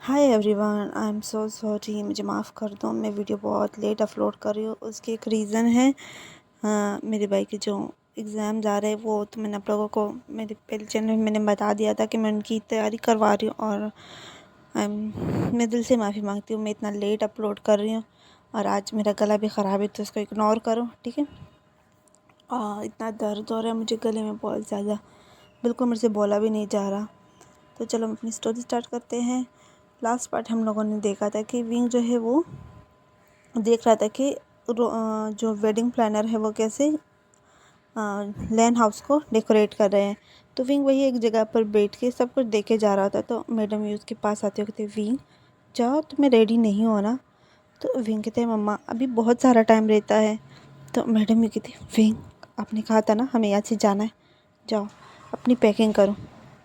Hi everyone, I am so sorry. मुझे माफ़ कर दो, मैं वीडियो बहुत लेट अपलोड कर रही हूँ। उसकी एक रीज़न है। मेरे भाई के जो एग्ज़ाम जा रहे हैं वो तो मैंने आप लोगों को मेरे पहले चैनल में मैंने बता दिया था कि मैं उनकी तैयारी करवा रही हूँ। और मैं दिल से माफ़ी मांगती हूँ, मैं इतना लेट अपलोड कर रही हूँ। और आज मेरा गला भी ख़राब है तो उसको इग्नोर करो, ठीक है। इतना दर्द हो रहा है मुझे गले में बहुत ज़्यादा, बिल्कुल मेरे से बोला भी नहीं जा रहा। तो चलो हम अपनी स्टोरी स्टार्ट करते हैं। लास्ट पार्ट हम लोगों ने देखा था कि विंग जो है वो देख रहा था कि जो वेडिंग प्लानर है वो कैसे लैन हाउस को डेकोरेट कर रहे हैं। तो विंग वही एक जगह पर बैठ के सब कुछ देखे जा रहा था। तो मैडम यूज़ के पास आते हुए कहते, विंग जाओ, तुम्हें रेडी नहीं हो ना? तो विंग कहते, मम्मा अभी बहुत सारा टाइम रहता है। तो मैडम ये कहती, विंग आपने कहा था ना हमें यहाँ से जाना है, जाओ अपनी पैकिंग करो।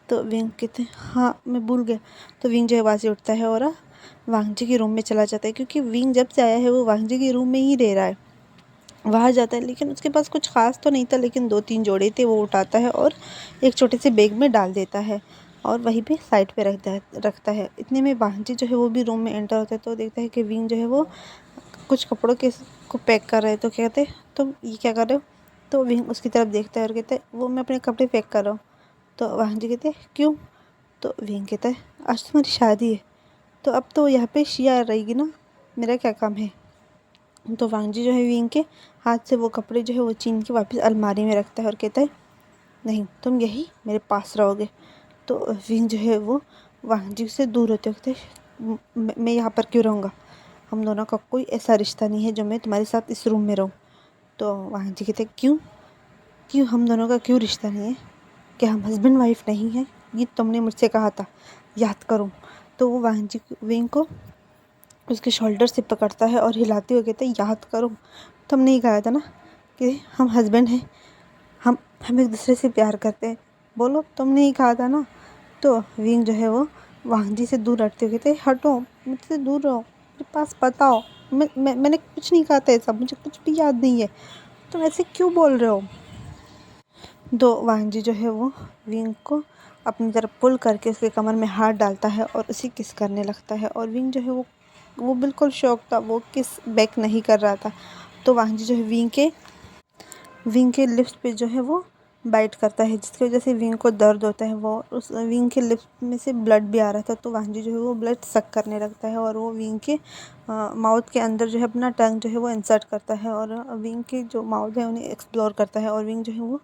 तो विंग कहते हैं हाँ मैं भूल गया। तो विंग जो है वहाँ से उठता है और वांगजी के रूम में चला जाता है, क्योंकि विंग जब से आया है वो वांगजी के रूम में ही रह रहा है। वहाँ जाता है लेकिन उसके पास कुछ खास तो नहीं था, लेकिन 2-3 जोड़े थे वो उठाता है और एक छोटे से बैग में डाल देता है और वहीं पे साइड पे रखता है। इतने में वांगजी जो है वो भी रूम में एंटर होता है। तो देखता है कि विंग जो है वो कुछ कपड़ों के को पैक कर रहे हैं। तो कहते तुम ये क्या कर रहे हो? तो विंग उसकी तरफ देखता है और कहते वो मैं अपने कपड़े पैक कर रहा हूँ। तो वांगजी कहते क्यों? तो विंग कहता है आज तुम्हारी शादी है तो अब तो यहाँ पे शिया रहेगी ना, मेरा क्या काम है? तो वांगजी जो है विंग के हाथ से वो कपड़े जो है वो छीन के वापस अलमारी में रखता है और कहता है नहीं, तुम यही मेरे पास रहोगे। तो विंग जो है वो वांगजी से दूर होते होते मैं यहाँ पर क्यों रहूँगा? हम दोनों का कोई ऐसा रिश्ता नहीं है जो मैं तुम्हारे साथ इस रूम में रहूँ। तो वांगजी कहते क्यों क्यों हम दोनों का क्यों रिश्ता नहीं है? क्या हम हस्बैंड वाइफ नहीं हैं? ये तुमने मुझसे कहा था, याद करो। तो वो वांगजी विंग को उसके शोल्डर से पकड़ता है और हिलाते हुए कहते याद करो, तुमने ही कहा था ना कि हम हस्बैंड हैं, हम एक दूसरे से प्यार करते हैं, बोलो तुमने ही कहा था ना। तो विंग जो है वो वांगजी से दूर हटते हुए कहते हटो, मुझसे दूर रहो, मेरे पास बताओ, मैंने कुछ नहीं कहा था ऐसा, मुझे कुछ भी याद नहीं है, तुम ऐसे क्यों बोल रहे हो? तो वांगजी जो है वो विंग को अपनी तरफ पुल करके उसके कमर में हाथ डालता है और उसे किस करने लगता है। और विंग जो है वो बिल्कुल शौक था, वो किस बैक नहीं कर रहा था। तो वांगजी जो है विंग के लिप्स पे जो है वो बाइट करता है, जिसकी वजह से विंग को दर्द होता है। वो उस विंग के लिप्स में से ब्लड भी आ रहा था। तो वांगजी जो है वो ब्लड सक करने लगता है और वो विंग के माउथ के अंदर जो है अपना टंग जो है वो इंसर्ट करता है और विंग के जो माउथ है उन्हें एक्सप्लोर करता है। और विंग जो है वो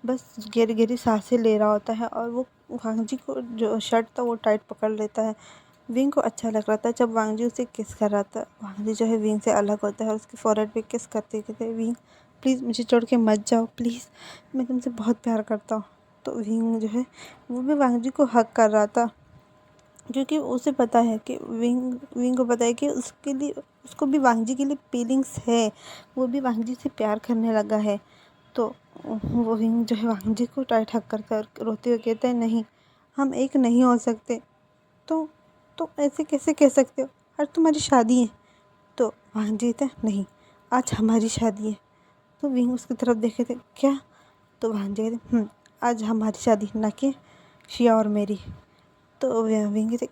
बस गहरी गहरी सांसें ले रहा होता है और वो वांगजी को जो शर्ट था वो टाइट पकड़ लेता है। विंग को अच्छा लग रहा था जब वांगजी उसे किस कर रहा था। वांगजी जो है विंग से अलग होता है और उसके फोrehead पे किस करते कहते विंग प्लीज़ मुझे छोड़ के मत जाओ, प्लीज़ मैं तुमसे बहुत प्यार करता हूँ। तो विंग जो है वो भी वांगजी को हक कर रहा था, क्योंकि उसे पता है कि विंग को पता है कि उसके लिए उसको भी वांगजी के लिए फीलिंग्स है, वो भी वांगजी से प्यार करने लगा है। तो वो विंग जो है वांगजी को टाइट हक करता है और रोते हुए कहता है नहीं, हम एक नहीं हो सकते। तो ऐसे कैसे कह सकते हो, आज तुम्हारी शादी है। तो वांगजी कहता है नहीं, आज हमारी शादी है। तो विंग उसकी तरफ देखे थे क्या? तो वांगजी कहते आज हमारी शादी, ना कि शिया और मेरी। तो विंग कहते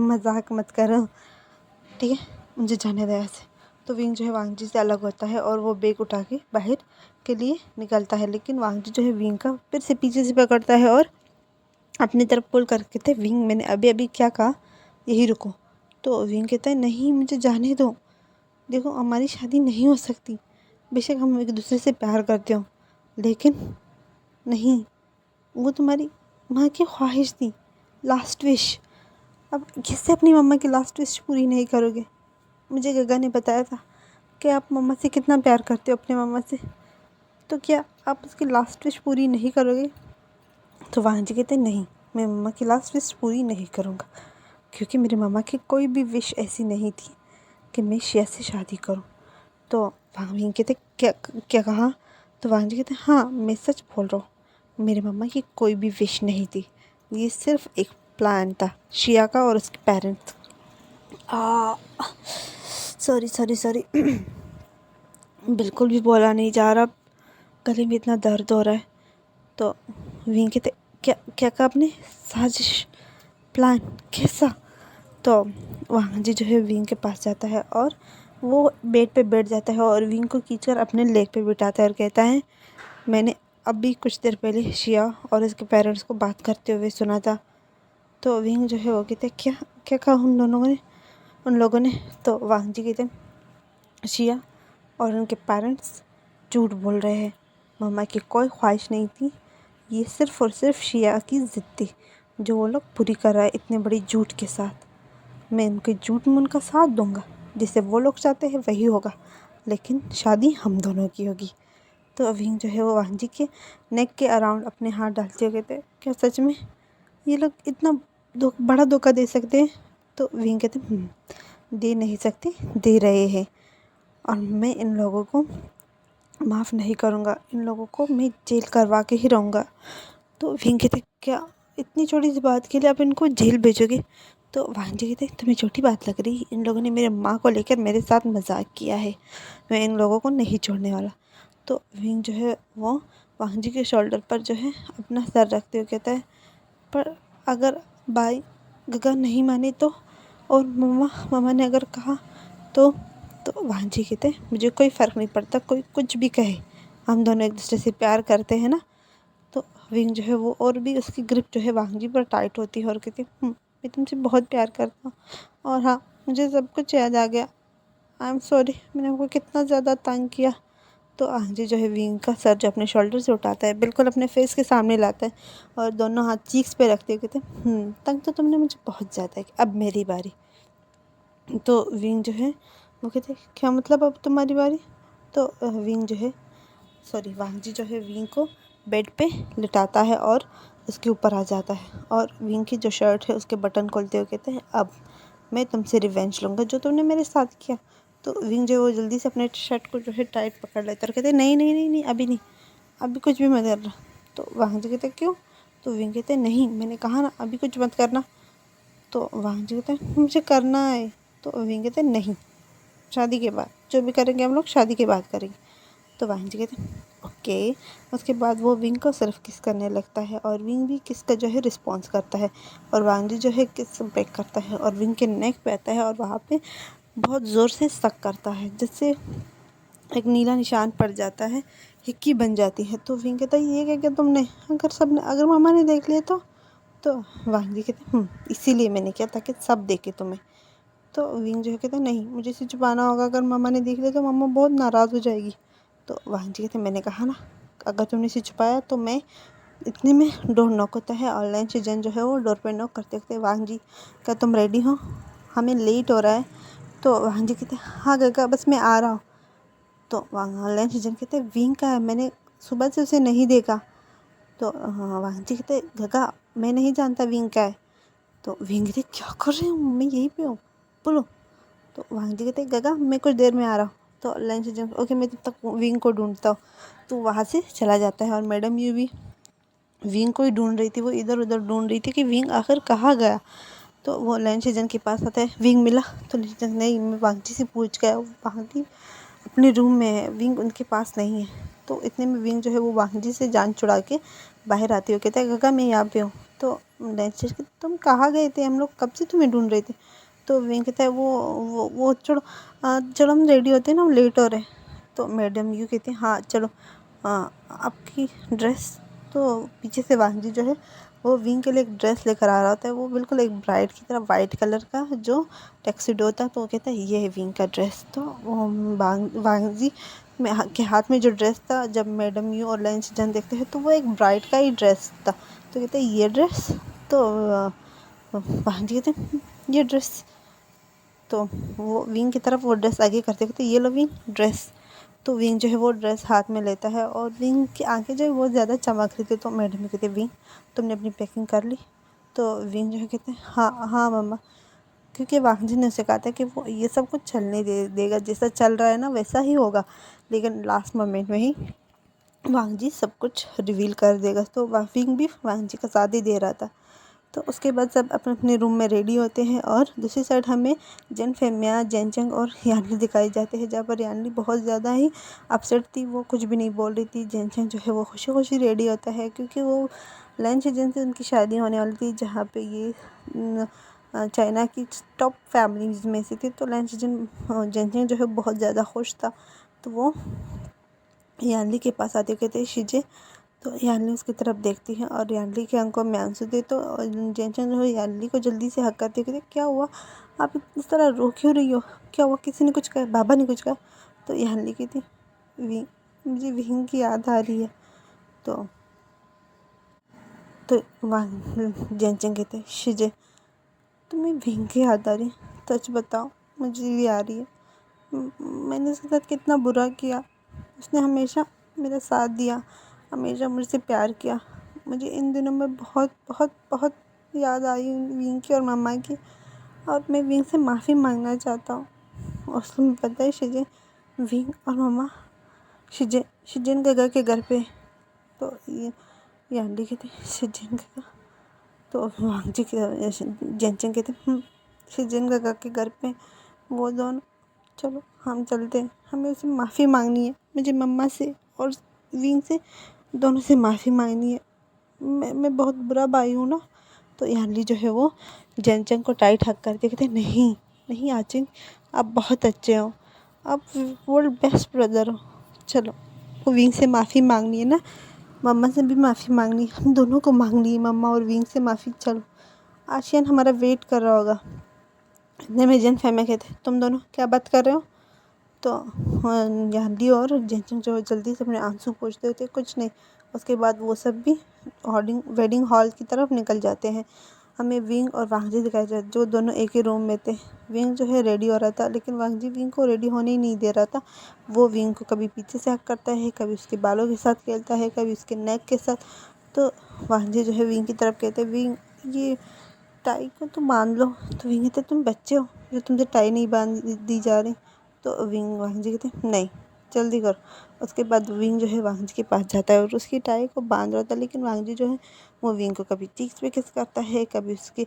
मजाक मत करो, ठीक है मुझे जाने दो ऐसे। तो विंग जो है वांगजी से अलग होता है और वो बैग उठा के बाहर के लिए निकलता है, लेकिन वांगजी जो है विंग का फिर से पीछे से पकड़ता है और अपनी तरफ पुल करके कहते विंग मैंने अभी अभी क्या कहा, यही रुको। तो विंग कहता है नहीं मुझे जाने दो, देखो हमारी शादी नहीं हो सकती, बेशक हम एक दूसरे से प्यार करते हो, लेकिन नहीं, वो तुम्हारी माँ की ख्वाहिश थी, लास्ट विश। अब कैसे अपनी मम्मा की लास्ट विश पूरी नहीं करोगे? मुझे गगा ने बताया था कि आप मम्मा से कितना प्यार करते हो, अपने मम्मा से, तो क्या आप उसकी लास्ट विश पूरी नहीं करोगे? तो वांगजी कहते नहीं, मैं मम्मा की लास्ट विश पूरी नहीं करूँगा, क्योंकि मेरी मम्मा की कोई भी विश ऐसी नहीं थी कि मैं शिया से शादी करूँ। तो वांगजी कहते क्या क्या कहा? तो वांगजी कहते हाँ मैं सच बोल रहा हूँ, मेरी मम्मा की कोई भी विश नहीं थी, ये सिर्फ एक प्लान था शिया का और उसके पेरेंट्स। सॉरी सॉरी सॉरी बिल्कुल भी बोला नहीं जा रहा, गले में इतना दर्द हो रहा है। तो विंग कहते क्या क्या कहा आपने? साजिश, प्लान, कैसा? तो वहाँ जी जो है विंग के पास जाता है और वो बेड पे बैठ जाता है और विंग को खींचकर अपने लेग पे बिठाता है और कहता है, मैंने अभी कुछ देर पहले शिया और उसके पेरेंट्स को बात करते हुए सुना था। तो विंग जो है वो कहते, क्या क्या कहा उन लोगों ने। तो वांग जी कहते, शिया और उनके पेरेंट्स झूठ बोल रहे हैं, मम्मा की कोई ख्वाहिश नहीं थी, ये सिर्फ़ और सिर्फ शिया की ज़िद थी जो वो लोग पूरी कर रहा है इतने बड़ी झूठ के साथ। मैं उनके झूठ में उनका साथ दूंगा, जिसे वो लोग चाहते हैं वही होगा, लेकिन शादी हम दोनों की होगी। तो अविंग जो है वो वांग जी के नेक के अराउंड अपने हाथ डालते हुए कहते, क्या सच में ये लोग इतना बड़ा धोखा दे सकते हैं। तो विंग कहते, दे नहीं सकते, दे रहे हैं, और मैं इन लोगों को माफ़ नहीं करूँगा, इन लोगों को मैं जेल करवा के ही रहूँगा। तो विंग कहते, क्या इतनी छोटी सी बात के लिए आप इनको जेल भेजोगे। तो वांग जी कहते, तुम्हें छोटी बात लग रही, इन लोगों ने मेरे माँ को लेकर मेरे साथ मजाक किया है, मैं इन लोगों को नहीं छोड़ने वाला। तो विंग जो है वो वांग जी के शोल्डर पर जो है अपना सर रखते हुए कहता है, पर अगर भाई गगा नहीं माने तो, और मम्मा ने अगर कहा तो वांग जी कहते, मुझे कोई फ़र्क नहीं पड़ता, कोई कुछ भी कहे, हम दोनों एक दूसरे से प्यार करते हैं ना। तो विंग जो है वो और भी उसकी ग्रिप जो है वांग जी पर टाइट होती है और कहती है, मैं तुमसे बहुत प्यार करता हूँ, और हाँ मुझे सब कुछ याद आ गया, आई एम सॉरी, मैंने आपको कितना ज़्यादा तंग किया। तो आंजी जो है विंग का सर जो अपने शोल्डर से उठाता है, बिल्कुल अपने फेस के सामने लाता है और दोनों हाथ चीक्स पे रखते हुए कहते हैं, तंग तो तुमने मुझे बहुत ज़्यादा किया, अब मेरी बारी। तो विंग जो है वो कहते, क्या मतलब अब तुम्हारी बारी। तो विंग जो है वांग जी जो है विंग को बेड पे लिटाता है और उसके ऊपर आ जाता है और विंग की जो शर्ट है उसके बटन खोलते हुए कहते हैं, अब मैं तुमसे रिवेंज लूँगा जो तुमने मेरे साथ किया। तो विंग जो है वो जल्दी से अपने शर्ट को जो है टाइट पकड़ लेता है और कहते, नहीं नहीं नहीं नहीं, अभी नहीं, अभी कुछ भी मत करना। तो वांग जी कहते, क्यों। तो विंग कहते, नहीं मैंने कहा ना अभी कुछ मत करना। तो वांग जी कहते हैं, मुझे करना है। तो विंग कहते, नहीं, शादी के बाद जो भी करेंगे हम लोग शादी के बाद करेंगे। तो वांग जी कहते हैं, ओके। उसके बाद वो विंग को सिर्फ किस करने लगता है और विंग भी किस का जो है रिस्पॉन्स करता है और वांग जी जो है किस ब्रेक करता है और विंग के नेक पे आता है और वहाँ पे बहुत ज़ोर से सक करता है, जिससे एक नीला निशान पड़ जाता है, हिक्की बन जाती है। तो विंग कहता है, ये क्या किया तुमने, अगर मामा ने देख लिया तो वांग जी कहते हैं, इसीलिए मैंने किया ताकि सब देखे तुम्हें। तो विंग जो है कहता है, नहीं मुझे इसे छुपाना होगा, अगर मामा ने देख लिया तो मामा बहुत नाराज़ हो जाएगी। तो वांग जी कहते, मैंने कहा ना अगर तुमने इसे छुपाया तो मैं, इतने में डोर नॉक होता है। ऑनलाइन सीजन जो है वो डोर पे नॉक करते करते, वांग जी क्या तुम रेडी हो, हमें लेट हो रहा है। तो वांग जी कहते, हाँ गगा बस मैं आ रहा हूँ। तो ऑनलाइन सीजन कहते, विंग का है, मैंने सुबह से उसे नहीं देखा। तो हाँ वांग जी कहते, गगा मैं नहीं जानता विंग का है। तो विंग कहते, क्या कर रहे हूँ, मैं यहीं पे हूँ, बोलो। तो वांग जी कहते, गगा मैं कुछ देर में आ रहा हूँ। तो लंच जंक, ओके मैं तब तक विंग को ढूंढता हूँ। तो वहाँ से चला जाता है और मैडम यू भी विंग को ही ढूंढ रही थी, वो इधर उधर ढूंढ रही थी कि विंग आखिर कहाँ गया। तो वो लंच सीजन के पास आता है, विंग मिला। तो लंच नहीं, मैं वांग जी से पूछ गया, वांग जी अपने रूम में है, विंग उनके पास नहीं है। तो इतने में विंग जो है वो वांग जी से जान छुड़ा के बाहर आती हो कहता है, गगा मैं यहाँ पे हूँ। तो लंच तुम कहाँ गए थे, हम लोग कब से तुम्हें ढूंढ रहे थे। तो विंग कहता है, वो चलो चलो हम रेडी होते हैं ना, हम लेट हो रहे हैं। तो मैडम यू कहते हैं, हाँ चलो, आपकी ड्रेस। तो पीछे से वांग जी जो है वो विंग के लिए एक ड्रेस लेकर आ रहा होता है, वो बिल्कुल एक ब्राइड की तरह वाइट कलर का जो टैक्सीडो होता है। तो वो कहता है, ये है विंग का ड्रेस। तो वो वांग जी के हाथ में जो ड्रेस था, जब मैडम यू और लंच जन देखते हैं तो वो एक ब्राइड का ही ड्रेस था। तो कहते हैं, ये ड्रेस। तो वांग जी कहते हैं, ये ड्रेस। तो वो विंग की तरफ वो ड्रेस आगे करते कहते, ये लो विंग ड्रेस। तो विंग जो है वो ड्रेस हाथ में लेता है और विंग की आंखें जो है बहुत ज़्यादा चमक रही थी। तो मैडम कहते, विंग तुमने अपनी पैकिंग कर ली। तो विंग जो है कहते हैं, हाँ हाँ मम्मा, क्योंकि वांग जी ने उसे कहा था कि वो ये सब कुछ चलने देगा, जैसा चल रहा है ना वैसा ही होगा, लेकिन लास्ट मोमेंट में ही वांग जी सब कुछ रिवील कर देगा। तो विंग भी वांग जी का साथ ही दे रहा था। तो उसके बाद सब अपने अपने रूम में रेडी होते हैं और दूसरी साइड हमें जेन फेमिया, जेनचंग और यानली दिखाई जाते हैं, जहाँ पर यानली बहुत ज़्यादा ही अपसेट थी, वो कुछ भी नहीं बोल रही थी। जेनचंग जो है वो खुशी खुशी रेडी होता है क्योंकि वो लंच जेन से उनकी शादी होने वाली थी, जहाँ पे ये चाइना की टॉप फैमिलीज में से थी। तो लैन जेनचेंग जो है बहुत ज़्यादा खुश था। तो वो यानली के पास आते कहते शिजे। तो यानली उसकी तरफ देखती है और यानली के आंखों में आंसू दे। तो जेनचेंग जो है यानली को जल्दी से हक करती कहते क्या हुआ, आप इस तरह रो क्यों रही हो, क्या हुआ, किसी ने कुछ कहा, बाबा ने कुछ कहा। तो यानली कहती विंग, मुझे विंग की याद आ रही है। तो वहाँ जेनचेंग कहते शिजे तुम्हें विंग की याद आ रही है, सच बताओ। मुझे भी आ रही है। मैंने उसके साथ कितना बुरा किया, उसने हमेशा मेरा साथ दिया, हमेशा मुझसे प्यार किया। मुझे इन दिनों में बहुत बहुत बहुत याद आई विंग की और मम्मा की, और मैं विंग से माफ़ी मांगना चाहता हूँ। और तुम्हें पता है शिजे, विंग और मम्मा शिजेन गगा के घर पे। तो ये आंटी कहती शिजेन गगा। तो वांगजी जेनचेंग कहते शिजेन गगा के घर पे वो दोनों, चलो हम चलते हैं, हमें उसे माफ़ी मांगनी है, मुझे मम्मा से और विंग से दोनों से माफ़ी मांगनी है। मैं बहुत बुरा भाई हूँ ना। तो यानली जो है वो जेनचेंग को टाइट हक करते कहते नहीं नहीं आचिंग, आप बहुत अच्छे हो, आप वर्ल्ड बेस्ट ब्रदर हो। चलो, वो विंग से माफ़ी मांगनी है ना, मम्मा से भी माफ़ी मांगनी है, हम दोनों को मांगनी है, मम्मा और विंग से माफ़ी। चलो, आशियान हमारा वेट कर रहा होगा। इतने में जेन फैमे कहते तुम दोनों क्या बात कर रहे हो। तो यानली और जेनचेंग जो जल्दी से अपने आंसू पोंछते होते कुछ नहीं। उसके बाद वो सब भी वेडिंग हॉल की तरफ निकल जाते हैं। हमें विंग और वांगजी दिखाई जाते जो दोनों एक ही रूम में थे। विंग जो है रेडी हो रहा था, लेकिन वांगजी विंग को रेडी होने ही नहीं दे रहा था। वो विंग को कभी पीछे से हक करता है, कभी उसके बालों के साथ खेलता है, कभी उसके नेक के साथ। तो वांगजी जो है विंग की तरफ कहते विंग ये टाई को तो बांध लो। तो विंग कहते तुम बच्चे हो जो तुमसे टाई नहीं बांध दी जा रही। तो वांगजी कहते नहीं, जल्दी करो। उसके बाद विंग जो है वांगजी के पास जाता है और उसकी टाई को बांध रहा था, लेकिन वांगजी जो है वो विंग को कभी चीक्स पे किस करता है, कभी उसके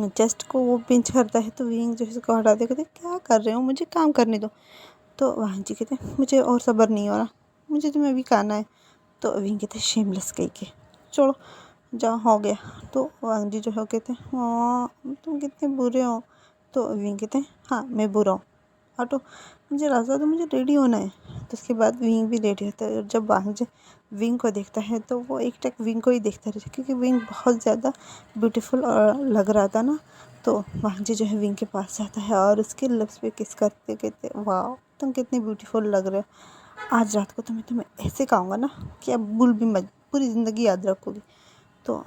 चेस्ट को वो पिंच करता है। तो विंग जो है उसको हटाते कहते क्या कर रहे हो, मुझे काम करने दो। तो वांगजी कहते मुझे और सब्र नहीं हो रहा, मुझे तुम्हें अभी खाना है। तो विंग कहते शेमलेस कहीं के, छोड़ो जाओ हो गया। तो वांगजी जो है कहते हाँ तुम कितने बुरे हो। तो विंग कहते हाँ मैं बुरा हूँ, हटो, मुझे रास्ता दो, मुझे रेडी होना है। तो उसके बाद विंग भी रेडी होता है और जब वांगजी विंग को देखता है तो वो एक टक विंग को ही देखता रहता है, क्योंकि विंग बहुत ज़्यादा ब्यूटीफुल और लग रहा था ना। तो वांगजी जो है विंग के पास जाता है और उसके लिप्स पे किस करते कहते वाह तुम कितनी ब्यूटीफुल लग रहे हो, आज रात को तुम्हें ऐसे खाऊंगा ना कि अब भूल भी मत, पूरी ज़िंदगी याद रखोगी। तो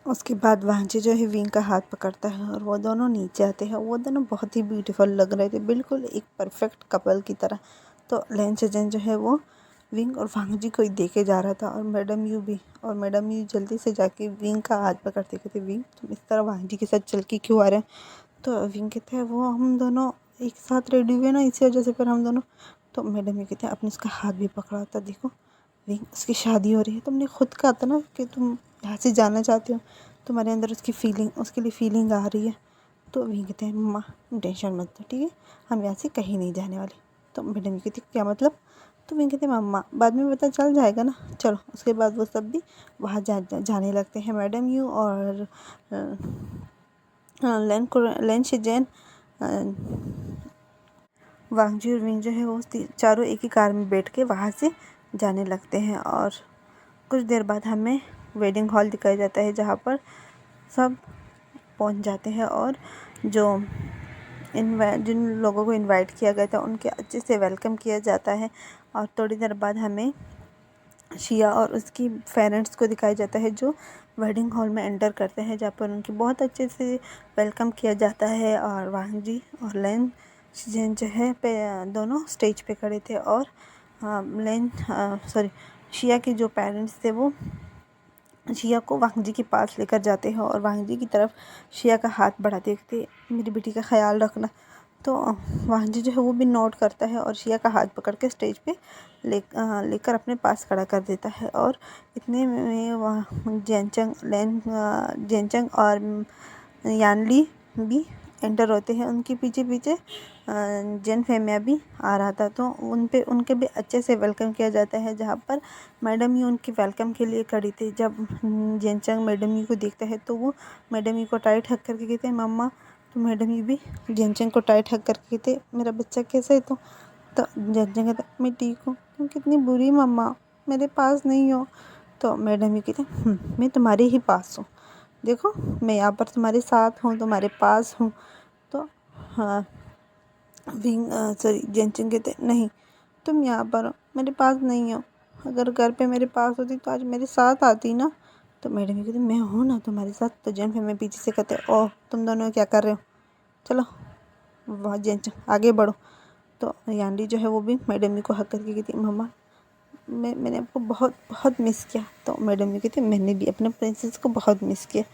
उसके बाद वांगजी जो है विंग का हाथ पकड़ता है और वो दोनों नीचे आते हैं। वो दोनों बहुत ही ब्यूटीफुल लग रहे थे, बिल्कुल एक परफेक्ट कपल की तरह। तो लैन चेजन जो है वो विंग और वांगजी को ही देखे जा रहा था और मैडम यू भी। और मैडम यू जल्दी से जाके विंग का हाथ पकड़ते कहते विंग तुम इस तरह वांगजी के साथ चल के क्यों आ रहे हैं। तो विंग कहते हैं वो हम दोनों एक साथ रेडी हुए ना, इसी वजह से फिर हम दोनों। तो मैडम यू कहते हैं आपने उसका हाथ भी पकड़ा था, देखो विंग उसकी शादी हो रही है, तुमने खुद कहा था ना कि तुम यहाँ से जाना चाहते हो, तुम्हारे अंदर उसके लिए फीलिंग आ रही है। तो विंग कहते हैं मम्मा टेंशन मत लो, ठीक है, हम यहाँ से कहीं नहीं जाने वाले। तो मैडम ये कहती क्या मतलब। तो विंग कहते मम्मा बाद में पता चल जाएगा ना, चलो। उसके बाद वो सब भी वहाँ जाने लगते हैं। मैडम यू और लैन शिजैन, वांगजी और विंग जो है वो चारों एक ही कार में बैठ के वहाँ से जाने लगते हैं। और कुछ देर बाद हमें वेडिंग हॉल दिखाया जाता है, जहाँ पर सब पहुँच जाते हैं और जिन लोगों को इनवाइट किया गया था उनके अच्छे से वेलकम किया जाता है। और थोड़ी देर बाद हमें शिया और उसकी पेरेंट्स को दिखाया जाता है, जो वेडिंग हॉल में एंटर करते हैं, जहाँ पर उनकी बहुत अच्छे से वेलकम किया जाता है। और वांगजी और लैन शिजैन जो है दोनों स्टेज पे खड़े थे और शिया के जो पेरेंट्स थे वो शिया को वांगजी के पास लेकर जाते हैं और वांगजी की तरफ शिया का हाथ बढ़ाते थे मेरी बेटी का ख्याल रखना। तो वांगजी जो है वो भी नोट करता है और शिया का हाथ पकड़ के स्टेज पे लेकर अपने पास खड़ा कर देता है। और इतने में जेनचंग और यानली भी एंटर होते हैं। उनके पीछे पीछे जैन फैमिया भी आ रहा था, तो उनके भी अच्छे से वेलकम किया जाता है, जहाँ पर मैडम ही उनकी वेलकम के लिए खड़ी थी। जब जेनचंग मैडम ही को देखता है तो वो मैडम ही को टाइट हक करके कहते हैं, मम्मा। तो मैडम ही भी जेनचंग को टाइट हक करके कहते, मेरा बच्चा कैसा है? तो जेनचंग कहता, मैं ठीक हूँ। तुम कितनी बुरी मम्मा, मेरे पास नहीं हो। तो मैडम ही कहते, मैं तुम्हारे ही पास हूँ, देखो मैं यहाँ पर तुम्हारे साथ हूँ, तुम्हारे पास हूँ। तो हाँ, जेनचंग कहते, नहीं तुम यहाँ पर हो, मेरे पास नहीं हो। अगर घर पे मेरे पास होती तो आज मेरे साथ आती ना। तो मैडम ही कहती, मैं हूँ ना तुम्हारे साथ। तो जैन फिर मैं पीछे से कहते, ओह तुम दोनों क्या कर रहे हो, चलो वाह जेनचंग आगे बढ़ो। तो यांडी जो है वो भी मैडम ही को हक करके कहती, मम्मा मैंने आपको बहुत बहुत मिस किया। तो मैडम ही कहती, मैंने भी अपने प्रिंसेस को बहुत मिस किया,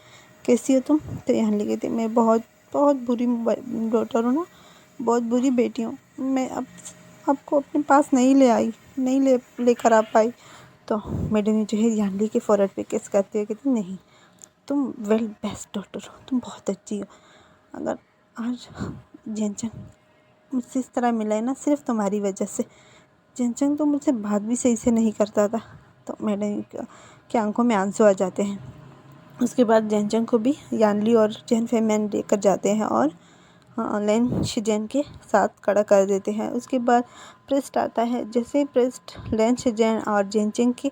कैसी हो तुम? तो यांडी कहती, मैं बहुत बहुत बुरी डॉटर हूँ ना, बहुत बुरी बेटी हूँ। मैं अब आपको अपने पास नहीं ले आई, नहीं लेकर आ पाई। तो मैडम जो है यांडी के फोrehead पे किस करते हुए कहती, नहीं तुम वेल बेस्ट डॉटर हो, तुम बहुत अच्छी हो। अगर आज जेनचंग मुझसे इस तरह मिला है ना, सिर्फ तुम्हारी वजह से। जेनचंग तो मुझसे बात भी सही से नहीं करता था। तो मैडम के आंखों में आंसू आ जाते हैं। उसके बाद जेनचंग को भी यानली और जैन फेमैन लेकर जाते हैं और लेन शिजेन के साथ खड़ा कर देते हैं। उसके बाद प्रेस्ट आता है। जैसे प्रेस्ट लेन शिजेन और जेनचंग की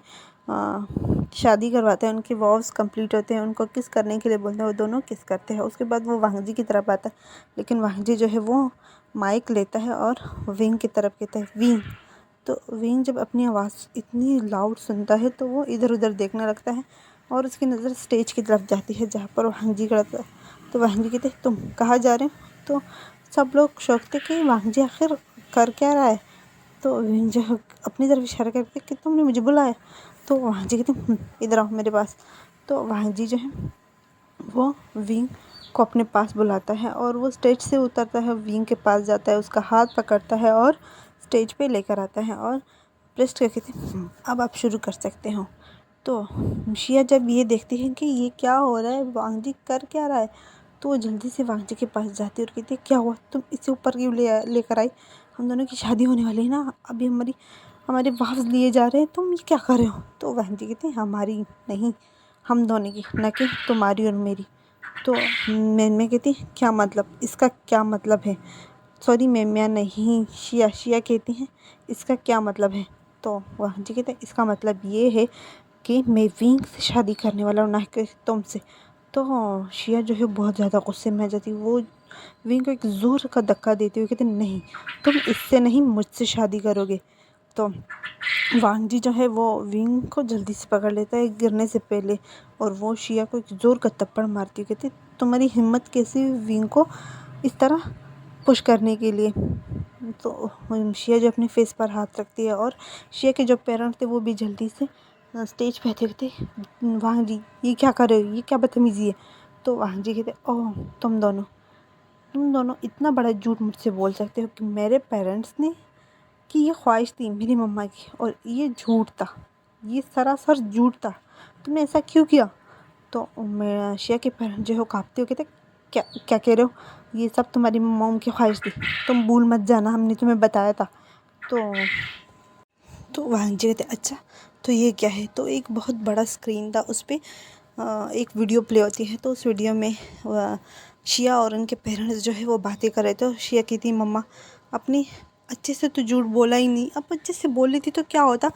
शादी करवाते हैं, उनके वॉव्स कंप्लीट होते हैं, उनको किस करने के लिए बोलते हैं, वो दोनों किस करते हैं। उसके बाद वो वांगजी की तरफ आता है, लेकिन वांगजी जो है वो माइक लेता है और विंग की तरफ कहता है, विंग। तो विंग जब अपनी आवाज़ इतनी लाउड सुनता है तो वो इधर उधर देखने लगता है और उसकी नज़र स्टेज की तरफ जाती है जहाँ पर वांगजी खड़ा था। तो वांगजी कहते, तुम कहाँ जा रहे हो? तो सब लोग सोचते कि वांगजी आखिर कर क्या रहा है। तो विंग जो अपनी तरफ इशारा करके कि तुमने मुझे बुलाया। तो वांगजी कहते, इधर आओ मेरे पास। तो वांगजी जो है वो विंग को अपने पास बुलाता है और वो स्टेज से उतरता है, विंग के पास जाता है, उसका हाथ पकड़ता है और स्टेज पे लेकर आता है और प्रेस्ट करके कहते, अब आप शुरू कर सकते हो। तो शिया जब ये देखती है कि ये क्या हो रहा है, वांगजी कर क्या रहा है, तो वो जल्दी से वांगजी के पास जाती है और कहती है, क्या हुआ, तुम इससे ऊपर क्यों लेकर आई? हम दोनों की शादी होने वाली है ना, अभी हमारे वाव्स लिए जा रहे हैं, तुम ये क्या कर रहे हो? तो वांगजी कहते हैं, हमारी नहीं, हम दोनों की, न कि तुम्हारी और मेरी। तो मैं कहती, क्या मतलब, इसका क्या मतलब है? सॉरी मैं नहीं, शिया कहती हैं, इसका क्या मतलब है? तो वांगजी कहते हैं, इसका मतलब ये है कि मैं विंग से शादी करने वाला हूँ, ना कि तुमसे। तो शिया जो है बहुत ज़्यादा गुस्से में आ जाती है। वो विंग को एक ज़ोर का धक्का देते हुए कहते, नहीं तुम इससे नहीं, मुझसे शादी करोगे। तो वांगजी जो है वो विंग को जल्दी से पकड़ लेता है गिरने से पहले और वो शिया को एक ज़ोर का थप्पड़ मारती है। कहती, तुम्हारी हिम्मत कैसी विंग को इस तरह पुश करने के लिए? तो शिया जो अपने फेस पर हाथ रखती है और शिया के जो पेरेंट्स थे वो भी जल्दी से स्टेज पे थे, वांगजी ये क्या कर रहे हो, ये क्या बदतमीज़ी है? तो वांगजी कहते, ओह तुम दोनों इतना बड़ा झूठ मुझसे बोल सकते हो कि मेरे पेरेंट्स ने कि ये ख्वाहिश थी मेरी मम्मा की और ये झूठ था, ये सरासर झूठ था, तुमने ऐसा क्यों किया? तो मैं शिया के पेरेंट्स जो है काँपते हो कहते, क्या क्या कह रहे हो, ये सब तुम्हारी मम्मा की ख्वाहिश थी, तुम भूल मत जाना, हमने तुम्हें बताया था। तो वांगजी कहते, अच्छा तो ये क्या है? तो एक बहुत बड़ा स्क्रीन था, उस पर एक वीडियो प्ले होती है। तो उस वीडियो में शिया और उनके पेरेंट्स जो है वो बातें कर रहे थे। तो शिया कहती, मम्मा अपनी अच्छे से तो झूठ बोला ही नहीं, अब अच्छे से बोल लेती तो क्या होता?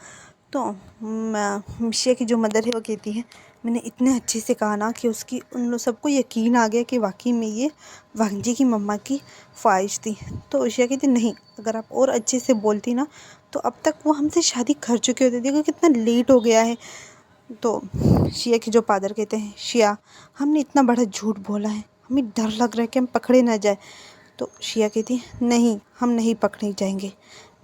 तो शिया की जो मदर है वो कहती है, मैंने इतने अच्छे से कहा ना कि उसकी उन लोग सबको यकीन आ गया कि वाकई में ये वांगजी की मम्मा की ख्वाहिश थी। तो शिया कहती, नहीं अगर आप और अच्छे से बोलती ना तो अब तक वो हमसे शादी कर चुके होते। देखो कितना लेट हो गया है। तो शिया के जो फादर कहते हैं, शिया हमने इतना बड़ा झूठ बोला है, हमें डर लग रहा है कि हम पकड़े ना जाए। तो शिया कहती है, नहीं हम नहीं पकड़े जाएंगे,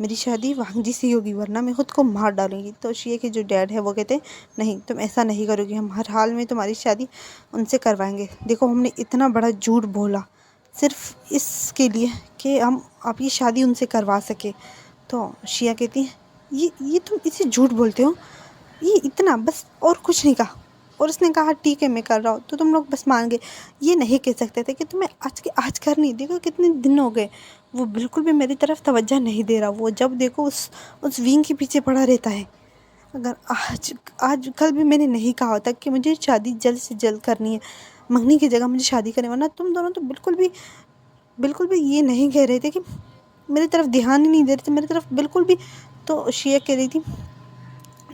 मेरी शादी वांगजी से होगी वरना मैं खुद को मार डालूंगी। तो शिया के जो डैड है वो कहते हैं, नहीं तुम ऐसा नहीं करोगे, हम हर हाल में तुम्हारी शादी उनसे करवाएंगे। देखो हमने इतना बड़ा झूठ बोला सिर्फ इसके लिए कि हम आप ये शादी उनसे करवा सके। तो शिया कहती है, ये तुम इसे झूठ बोलते हो, ये इतना बस और कुछ नहीं कहा। और उसने कहा ठीक है मैं कर रहा हूँ। तो तुम लोग बस मान गए, ये नहीं कह सकते थे कि तुम्हें आज के आज करनी। देखो कितने दिन हो गए, वो बिल्कुल भी मेरी तरफ तवज्जो नहीं दे रहा। वो जब देखो उस विंग के पीछे पड़ा रहता है। अगर आज कल भी मैंने नहीं कहा होता कि मुझे शादी जल्द से जल्द करनी है, मंगनी की जगह मुझे शादी करने, वरना तुम दोनों तो बिल्कुल भी ये नहीं कह रहे थे कि मेरी तरफ ध्यान ही नहीं दे रहे थे मेरी तरफ बिल्कुल भी। तो शिया कह रही थी,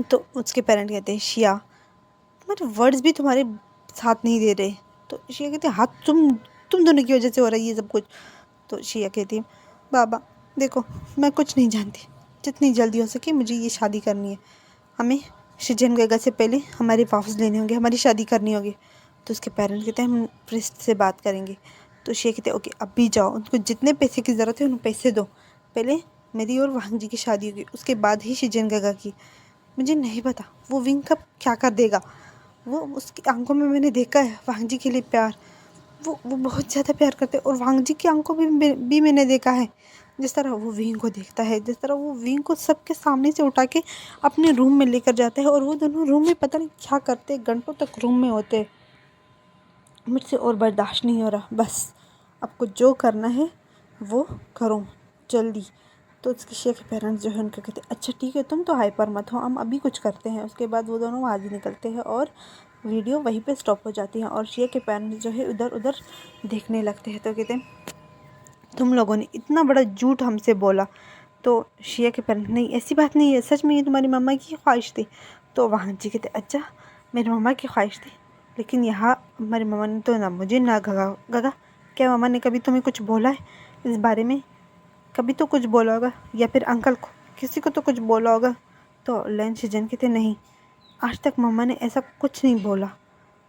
तो उसके पेरेंट कहते हैं शिया तुम्हारे वर्ड्स भी तुम्हारे साथ नहीं दे रहे। तो शिया कहते हैं हाँ तुम दोनों की वजह से हो रहा है ये सब कुछ। तो शिया कहती है बाबा देखो मैं कुछ नहीं जानती, जितनी जल्दी हो सके मुझे ये शादी करनी है, हमें शिजन गगा से पहले हमारे वापस लेने होंगे, हमारी शादी करनी होगी। तो उसके पेरेंट्स कहते हैं हम प्रिस्ट से बात करेंगे। तो शिया कहते हैं ओके अभी जाओ, उनको जितने पैसे की ज़रूरत है उन्हें पैसे दो, पहले मेरी और वांग जी की शादी होगी उसके बाद ही शिजन गगा की। मुझे नहीं पता वो विंग कब क्या कर देगा। वो उसकी आंखों में मैंने देखा है वांग जी के लिए प्यार, वो बहुत ज़्यादा प्यार करते हैं। और वांग जी की आंखों में भी मैंने देखा है जिस तरह वो विंग को देखता है, जिस तरह वो विंग को सबके सामने से उठा के अपने रूम में लेकर जाता है। और वो दोनों रूम में पता नहीं क्या करते, घंटों तक रूम में होते। मुझसे और बर्दाश्त नहीं हो रहा, बस आपको जो करना है वो करो जल्दी। तो उसके शिया के पेरेंट्स जो है उनके कहते अच्छा ठीक है तुम तो हाइपर मत हो, हम अभी कुछ करते हैं। उसके बाद वो दोनों वहाँ ही निकलते हैं और वीडियो वहीं पे स्टॉप हो जाती है। और शिया के पेरेंट्स जो है उधर उधर देखने लगते हैं। तो कहते हैं तुम लोगों ने इतना बड़ा झूठ हमसे बोला। तो शिया के पेरेंट्स नहीं ऐसी बात नहीं है, सच में ये तुम्हारी मम्मा की ख्वाहिश थी। तो वहाँ जी कहते अच्छा मेरी मम्मा की ख्वाहिश थी, लेकिन यहाँ हमारी मम्मा ने तो ना मुझे ना गगा क्या मम्मा ने कभी तुम्हें कुछ बोला है इस बारे में? कभी तो कुछ बोला होगा, या फिर अंकल को किसी को तो कुछ बोला होगा। तो लेन शिजन कहते नहीं आज तक मम्मा ने ऐसा कुछ नहीं बोला।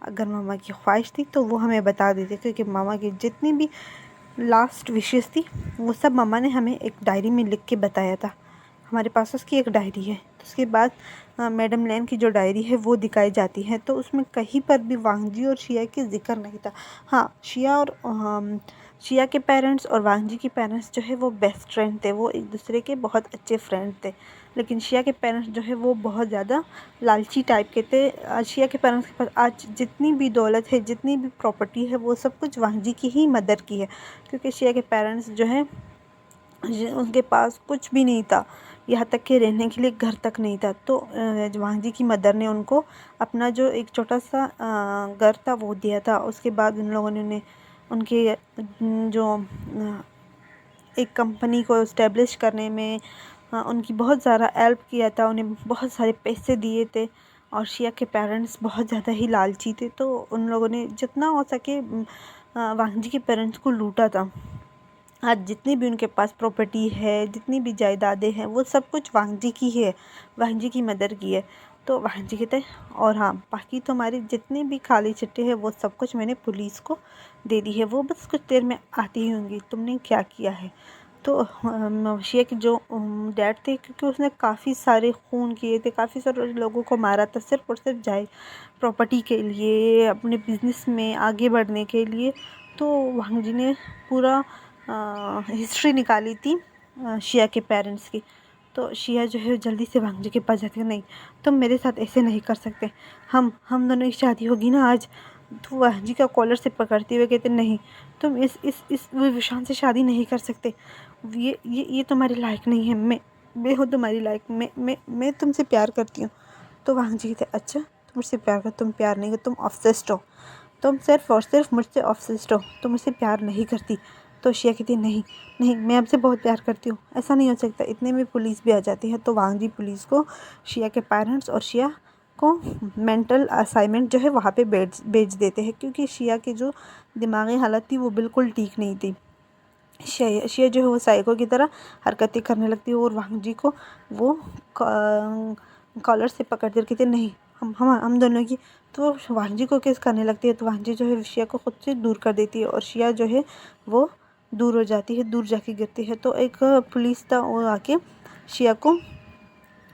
अगर मम्मा की ख्वाहिश थी तो वो हमें बता देते, क्योंकि मामा की जितनी भी लास्ट विशेस थी वो सब मम्मा ने हमें एक डायरी में लिख के बताया था। हमारे पास उसकी एक डायरी है। तो उसके बाद मैडम लैन की जो डायरी है वो दिखाई जाती है, तो उसमें कहीं पर भी वांग जी और शिया की जिक्र नहीं था। हाँ शिया के पेरेंट्स और वांग जी के पेरेंट्स जो है वो बेस्ट फ्रेंड थे, वो एक दूसरे के बहुत अच्छे फ्रेंड थे। लेकिन शिया के पेरेंट्स जो है वो बहुत ज़्यादा लालची टाइप के थे। शिया के पेरेंट्स के पास आज जितनी भी दौलत है, जितनी भी प्रॉपर्टी है, वो सब कुछ वांग जी की ही मदर की है। क्योंकि शिया के पेरेंट्स जो है उनके पास कुछ भी नहीं था, यहाँ तक कि रहने के लिए घर तक नहीं था। तो वांग जी की मदर ने उनको अपना जो एक छोटा सा घर था वो दिया था। उसके बाद उन लोगों ने उन्हें उनके जो एक कंपनी को इस्टेब्लिश करने में उनकी बहुत ज़्यादा हेल्प किया था, उन्हें बहुत सारे पैसे दिए थे। और शिया के पेरेंट्स बहुत ज़्यादा ही लालची थे, तो उन लोगों ने जितना हो सके वांग जी के पेरेंट्स को लूटा था। आज जितनी भी उनके पास प्रॉपर्टी है, जितनी भी जायदादें हैं, वो सब कुछ वांग जी की है, वांग जी की मदर की है। तो वांग जी कहते हैं और हाँ बाकी तुम्हारी जितनी भी खाली चिट्ठी है वो सब कुछ मैंने पुलिस को दे दी है, वो बस कुछ देर में आती ही होंगी, तुमने क्या किया है। तो शिया के जो डैड थे, क्योंकि उसने काफ़ी सारे खून किए थे, काफ़ी सारे लोगों को मारा था सिर्फ और सिर्फ जाए प्रॉपर्टी के लिए, अपने बिजनेस में आगे बढ़ने के लिए। तो वांग जी ने पूरा हिस्ट्री निकाली थी शिया के पेरेंट्स की। तो शिया जो है जल्दी से वांग जी के पास जाती है, नहीं तुम मेरे साथ ऐसे नहीं कर सकते, हम दोनों की शादी होगी ना आज। तो वांग जी का कॉलर से पकड़ते हुए कहते नहीं तुम इस विशान से शादी नहीं कर सकते, ये तुम्हारे लायक नहीं है, मैं हूँ तुम्हारी लायक, मैं तुमसे प्यार करती हूँ। तो वांग जी कहते अच्छा तुम मुझसे प्यार कर, तुम प्यार नहीं कर, तुम ऑब्सेस्ड हो, तुम सिर्फ और सिर्फ मुझसे ऑब्सेस्ड हो, तुम मुझसे प्यार नहीं करती। तो शिया कहती नहीं मैं आपसे बहुत प्यार करती हूँ, ऐसा नहीं हो सकता। इतने में पुलिस भी आ जाती है। तो वांग जी पुलिस को शिया के पेरेंट्स और शिया को मेंटल असाइनमेंट जो है वहाँ पे भेज देते हैं, क्योंकि शिया की जो दिमागी हालत थी वो बिल्कुल ठीक नहीं थी। शिया जो है वो साइको की तरह हरकतें करने लगती है और वांग जी को वो कॉलर से पकड़ कर कहते नहीं हम दोनों की। तो वांग जी को किस करने लगती है, तो वांग जी जो है शिया को खुद से दूर कर देती है और शिया जो है वो दूर हो जाती है, दूर जाके गिरती है। तो एक पुलिस था वो आके शिया को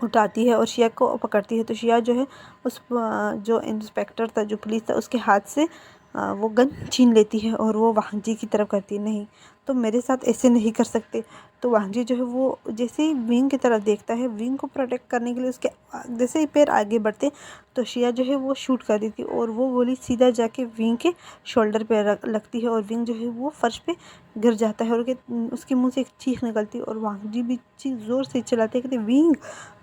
उठाती है और शिया को पकड़ती है। तो शिया जो है उस जो इंस्पेक्टर था, जो पुलिस था, उसके हाथ से वो गन छीन लेती है और वो वांग जी की तरफ करती है, नहीं तो मेरे साथ ऐसे नहीं कर सकते। तो वांग जी जो है वो जैसे ही विंग की तरफ देखता है, विंग को प्रोटेक्ट करने के लिए उसके जैसे ही पैर आगे बढ़ते तो शिया जो है वो शूट कर देती है और वो गोली सीधा जाके विंग के शोल्डर पे लगती है और विंग जो है वो फर्श पे गिर जाता है और उसके मुंह से एक चीख निकलती है और वांग जी भी चीख ज़ोर से चिल्लाते हैं, कहते विंग।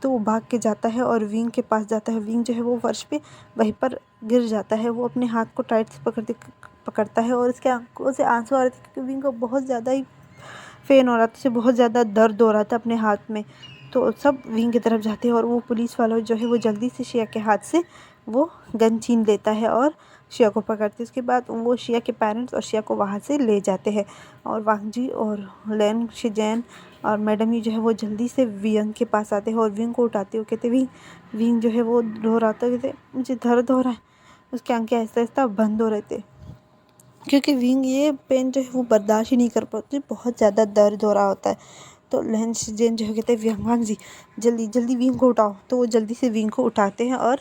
तो वो भाग के जाता है और विंग के पास जाता है। विंग जो है वो फर्श पे वहीं पर गिर जाता है। वो अपने हाथ को टाइट से पकड़ता है और उसके आंखों से आंसू आ रहे थे क्योंकि विंग को बहुत ज़्यादा ही पेन हो रहा था, उसे बहुत ज़्यादा दर्द हो रहा था अपने हाथ में। तो सब विंग की तरफ जाते हैं और वो पुलिस वाला जो है वो जल्दी से शिया के हाथ से वो गन छीन लेता है और शिया को पकड़ते। उसके बाद वो शिया के पेरेंट्स और शिया को वहाँ से ले जाते हैं और वांग जी और लैन शिजैन और मैडम ये जो है वो जल्दी से विंग के पास आते हैं और विंग को उठाते हुए कहते विंग। विंग जो है वो रो रहा था, कहते मुझे दर्द हो रहा है। उसके आंखें आहिस्ता आहिस्ता बंद हो रहे थे क्योंकि विंग ये पेन जो है वो बर्दाश्त ही नहीं कर पाती, बहुत ज़्यादा दर्द हो रहा होता है। तो लैन शिजैन जो है कहते हैं वांग जी जल्दी जल्दी विंग को उठाओ। तो वो जल्दी से विंग को उठाते हैं और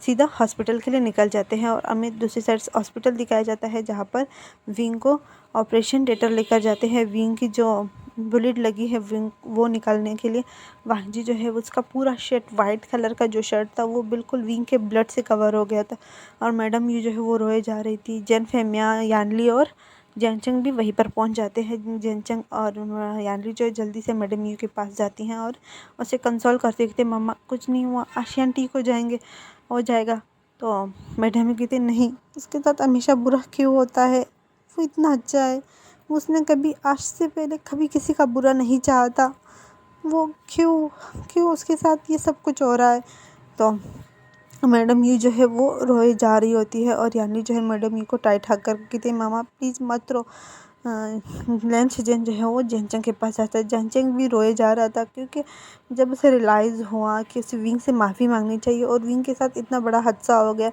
सीधा हॉस्पिटल के लिए निकल जाते हैं और हमें दूसरी साइड हॉस्पिटल दिखाया जाता है जहाँ पर विंग को ऑपरेशन थिएटर लेकर जाते हैं। विंग की जो बुलेट लगी है विंग वो निकालने के लिए वांग जी जो है उसका पूरा शर्ट वाइट कलर का जो शर्ट था वो बिल्कुल विंग के ब्लड से कवर हो गया था और मैडम ये जो है वो रोए जा रही थी। जैन फेमिया यानली और जैनचंग भी वहीं पर पहुंच जाते हैं। जैनचंग और यानली जो है जल्दी से मैडम यू के पास जाती हैं और उसे कंसोल करते कहते मम्मा कुछ नहीं हुआ, आशियान ठीक हो जाएगा। तो मैडम यू कहते नहीं, उसके साथ हमेशा बुरा क्यों होता है, वो इतना अच्छा है, उसने कभी आज से पहले कभी किसी का बुरा नहीं चाहा था, वो क्यों क्यों उसके साथ ये सब कुछ हो रहा है। तो मैडम यू जो है वो रोए जा रही होती है और यानी जो है मैडम यू को टाइट हक कर कहते हैं मामा प्लीज़ मत रो। लैन शिजैन जो है वो जैनचंग के पास जाता है। जैनचंग भी रोए जा रहा था क्योंकि जब उसे रियलाइज़ हुआ कि उसे विंग से माफ़ी मांगनी चाहिए और विंग के साथ इतना बड़ा हादसा हो गया।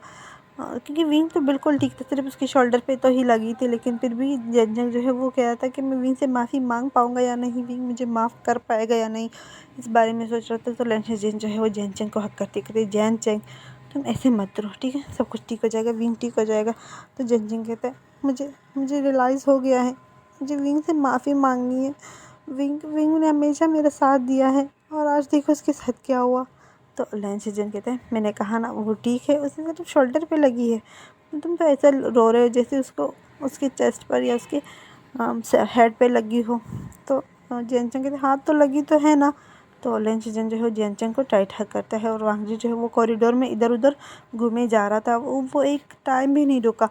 क्योंकि विंग तो बिल्कुल ठीक था, सिर्फ उसके शोल्डर पे तो ही लगी थी, लेकिन फिर भी जैनचंग जो है वो कह रहा था कि मैं विंग से माफ़ी मांग पाऊँगा या नहीं, विंग मुझे माफ़ कर पाएगा या नहीं, इस बारे में सोच रहा था। तो लैन शिजैन जो है वो जैनचंग को हक करती कहते जैनचंग तुम ऐसे मत रहो, ठीक है, सब कुछ ठीक हो जाएगा, विंग ठीक हो जाएगा। तो जैनचंग कहता है मुझे रियलाइज़ हो गया है, मुझे विंग से माफ़ी मांगनी है। विंग ने हमेशा मेरा साथ दिया है और आज देखो उसके साथ क्या हुआ। तो लैन शिजैन कहते हैं मैंने कहा ना वो ठीक है, उसे सिर्फ शोल्डर पे लगी है, तुम तो ऐसा रो रहे हो जैसे उसको उसके चेस्ट पर या उसके हेड पे लगी हो। तो जैनचंग कहते हाथ तो लगी तो है ना। तो लैन शिजैन जो है जैनचंग को टाइट हक करता है और वांग जी जो है वो कॉरिडोर में इधर उधर घूमे जा रहा था। वो एक टाइम भी नहीं रुका।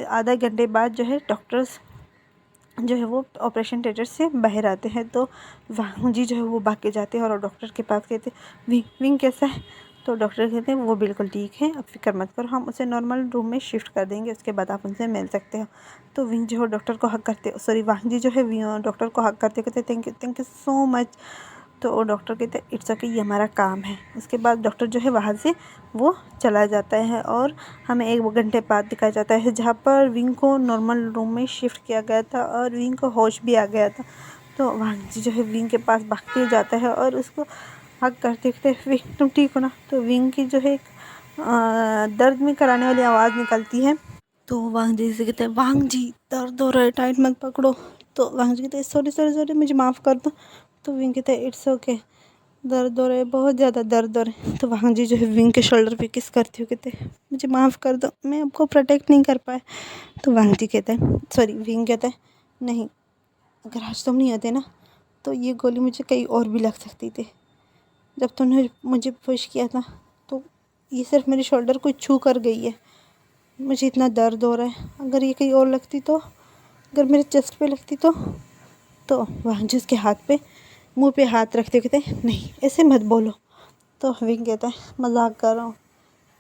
आधा घंटे बाद जो है डॉक्टर्स जो है वो ऑपरेशन थिएटर से बाहर आते हैं। तो वांग जी जो है वो भाग के जाते हैं और डॉक्टर के पास कहते हैं विंग कैसा है। तो डॉक्टर कहते हैं वो बिल्कुल ठीक है, अब फिक्र मत करो, हम उसे नॉर्मल रूम में शिफ्ट कर देंगे, उसके बाद आप उनसे मिल सकते हो। तो विंग जो है डॉक्टर को हक करते, सॉरी वांग जी जो है डॉक्टर को हक करते कहते थैंक यू सो मच। तो वो डॉक्टर कहते हैं इट्स ओके, ये हमारा काम है। उसके बाद डॉक्टर जो है वहाँ से वो चला जाता है और हमें 1 घंटे बाद दिखाया जाता है जहाँ पर विंग को नॉर्मल रूम में शिफ्ट किया गया था और विंग को होश भी आ गया था। तो वांग जी जो है विंग के पास भागते हुए जाता है और उसको हक करते कहते विंग तुम ठीक हो ना। तो विंग की जो है एक दर्द में कराने वाली आवाज़ निकलती है। तो वांग जी से कहते हैं वांग जी दर्द हो रहा है, टाइट मत पकड़ो। तो वांग जी कहते हैं सॉरी मुझे माफ़ कर दो। तो विंग कहते हैं इट्स ओके, दर्द हो रहा है, बहुत ज़्यादा दर्द हो रहा है। तो वांग जी जो है विंग के शोल्डर पे किस करती हूँ, कहते हैं मुझे माफ़ कर दो, मैं आपको प्रोटेक्ट नहीं कर पाया। तो वांग जी कहते हैं सॉरी विंग कहता है नहीं, अगर आज तुम नहीं आते ना तो ये गोली मुझे कहीं और भी लग सकती थी। जब तुमने मुझे पुश किया था तो ये सिर्फ मेरे शोल्डर को छू कर गई है, मुझे इतना दर्द हो रहा है, अगर ये कहीं और लगती तो, अगर मेरे चेस्ट पे लगती तो वांग जी उसके हाथ पे मुंह पे हाथ रखते कहते हैं नहीं ऐसे मत बोलो। तो विंग कहता है मजाक कर रहा हूँ,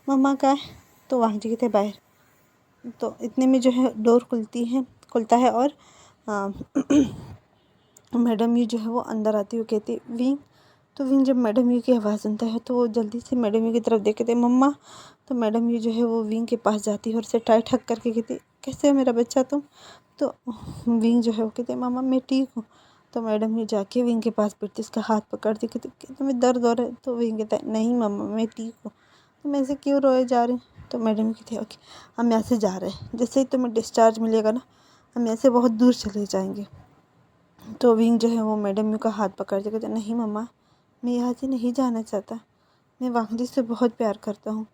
मम्मा का है। तो वांग जी कहते हैं बाहर। तो इतने में जो है डोर खुलता है और मैडम यू जो है वो अंदर आती हुई कहती विंग। तो विंग जब मैडम यू की आवाज़ सुनता है तो वो जल्दी से मैडम यू की तरफ देखते हैं मम्मा। तो मैडम यू जो है वो विंग के पास जाती है और उसे टाइट हक करके कहती कैसे हो मेरा बच्चा तुम। तो विंग जो है वो कहते मम्मा मैं ठीक हूँ। तो मैडम यू जाके विंग के पास बैठती, उसका हाथ पकड़ती, कहती तुम्हें दर्द हो रहा है। तो विंग कहता है नहीं मम्मा मैं ठीक हूँ, तुम ऐसे क्यों रोए जा रही। तो मैडम कहती है ओके हम यहाँ से जा रहे हैं, जैसे ही तुम्हें डिस्चार्ज मिलेगा ना हम यहाँ से बहुत दूर चले जाएंगे। तो विंग जो है वो मैडम यू का हाथ पकड़ते कहते नहीं मम्मा, मैं यहाँ से नहीं जाना चाहता, मैं वांगजी से बहुत प्यार करता हूँ।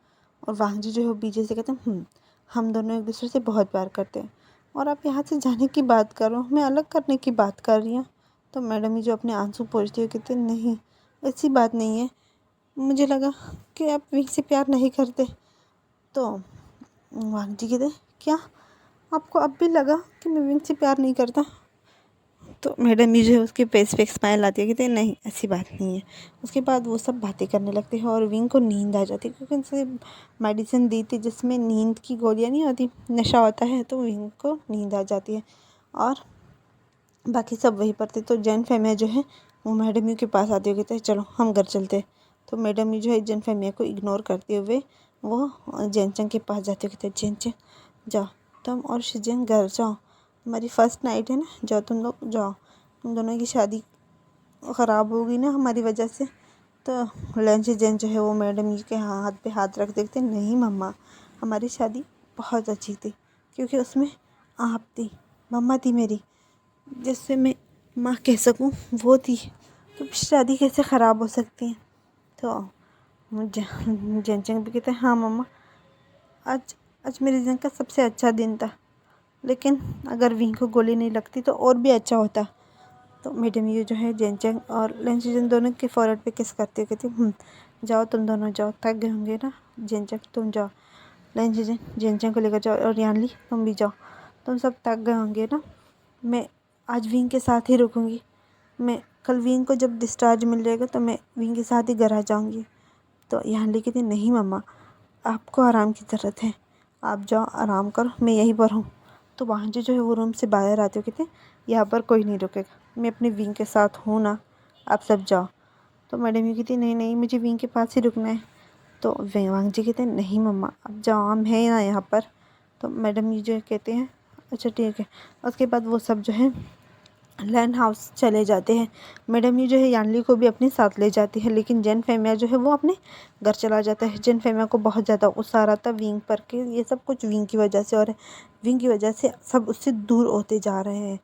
और वांगजी जो है वो पीछे से कहते हैं हम दोनों एक दूसरे से बहुत प्यार करते हैं और आप यहाँ से जाने की बात करो, मैं अलग करने की बात कर रही हूँ। तो मैडम यू जो अपने आंसू पोंछती है कहते नहीं, ऐसी बात नहीं है, मुझे लगा कि आप विंग से प्यार नहीं करते। तो वांगजी कहते क्या आपको अब भी लगा कि मैं विंग से प्यार नहीं करता? तो मैडम ये जो है उसके फेस पे स्माइल आती है, कहते हैं नहीं ऐसी बात नहीं है। उसके बाद वो सब बातें करने लगते हैं और विंग को नींद आ जाती है, क्योंकि उनसे मेडिसिन दी थी जिसमें नींद की गोलियां नहीं होती, नशा होता है, तो विंग को नींद आ जाती है और बाकी सब वहीं पर थे। तो जैन फैमिया जो है वो मैडम यू के पास आती है, कहते हैं चलो हम घर चलते हैं। तो मैडम यू जो है जैन फैमिया को इग्नोर करते हुए वो जैनचंग के पास जाते हैं, कहते हैं जैनचंग जाओ तुम और शिजन घर जाओ, हमारी फर्स्ट नाइट है ना, जाओ तुम लोग जाओ, तुम दोनों की शादी ख़राब होगी ना हमारी वजह से। तो लंच जैन जो है वो मैडम जी के हाथ पे हाथ रख देखते नहीं मम्मा, हमारी शादी बहुत अच्छी थी, क्योंकि उसमें आप थी, मम्मा थी मेरी, जिससे मैं माँ कह सकूँ वो थी, तो शादी कैसे ख़राब हो सकती है। तो जैनचंग भी कहते हैं हाँ मम्मा, आज आज मेरे दिन का सबसे अच्छा दिन था, लेकिन अगर विंग को गोली नहीं लगती तो और भी अच्छा होता। तो मैडम ये जो है जैनचंग और लेंचजन दोनों के फॉरवर्ड पे किस करते कहती जाओ तुम दोनों जाओ, थक गए होंगे ना, जैनचंग तुम जाओ, लेंचजन जैनचंग को लेकर जाओ और यानली तुम भी जाओ, तुम सब थक गए होंगे ना, मैं आज विंग के साथ ही रुकूंगी, मैं कल विंग को जब डिस्चार्ज मिल जाएगा तो मैं विंग के साथ ही घर आ जाऊँगी। तो यानली कहती नहीं मम्मा, आपको आराम की ज़रूरत है, आप जाओ आराम करो, मैं यहीं पर हूँ। तो वहाँ जो है वो रूम से बाहर आते हो कहते यहाँ पर कोई नहीं रुकेगा, मैं अपने विंग के साथ हूँ ना, आप सब जाओ। तो मैडम ये कहती नहीं नहीं मुझे विंग के पास ही रुकना है। तो वांग जी कहते हैं नहीं मम्मा अब जाओ, हम हैं ना यहाँ पर। तो मैडम ये जो कहते हैं अच्छा ठीक है। उसके बाद वो सब जो है लैंड हाउस चले जाते हैं। मैडम ये जो है यानली को भी अपने साथ ले जाती है, लेकिन जैन फैमिया जो है वो अपने घर चला जाता है। जैन फैमिया को बहुत ज़्यादा गुस्सा आ रहा था विंग पर कि ये सब कुछ विंग की वजह से, और विंग की वजह से सब उससे दूर होते जा रहे हैं।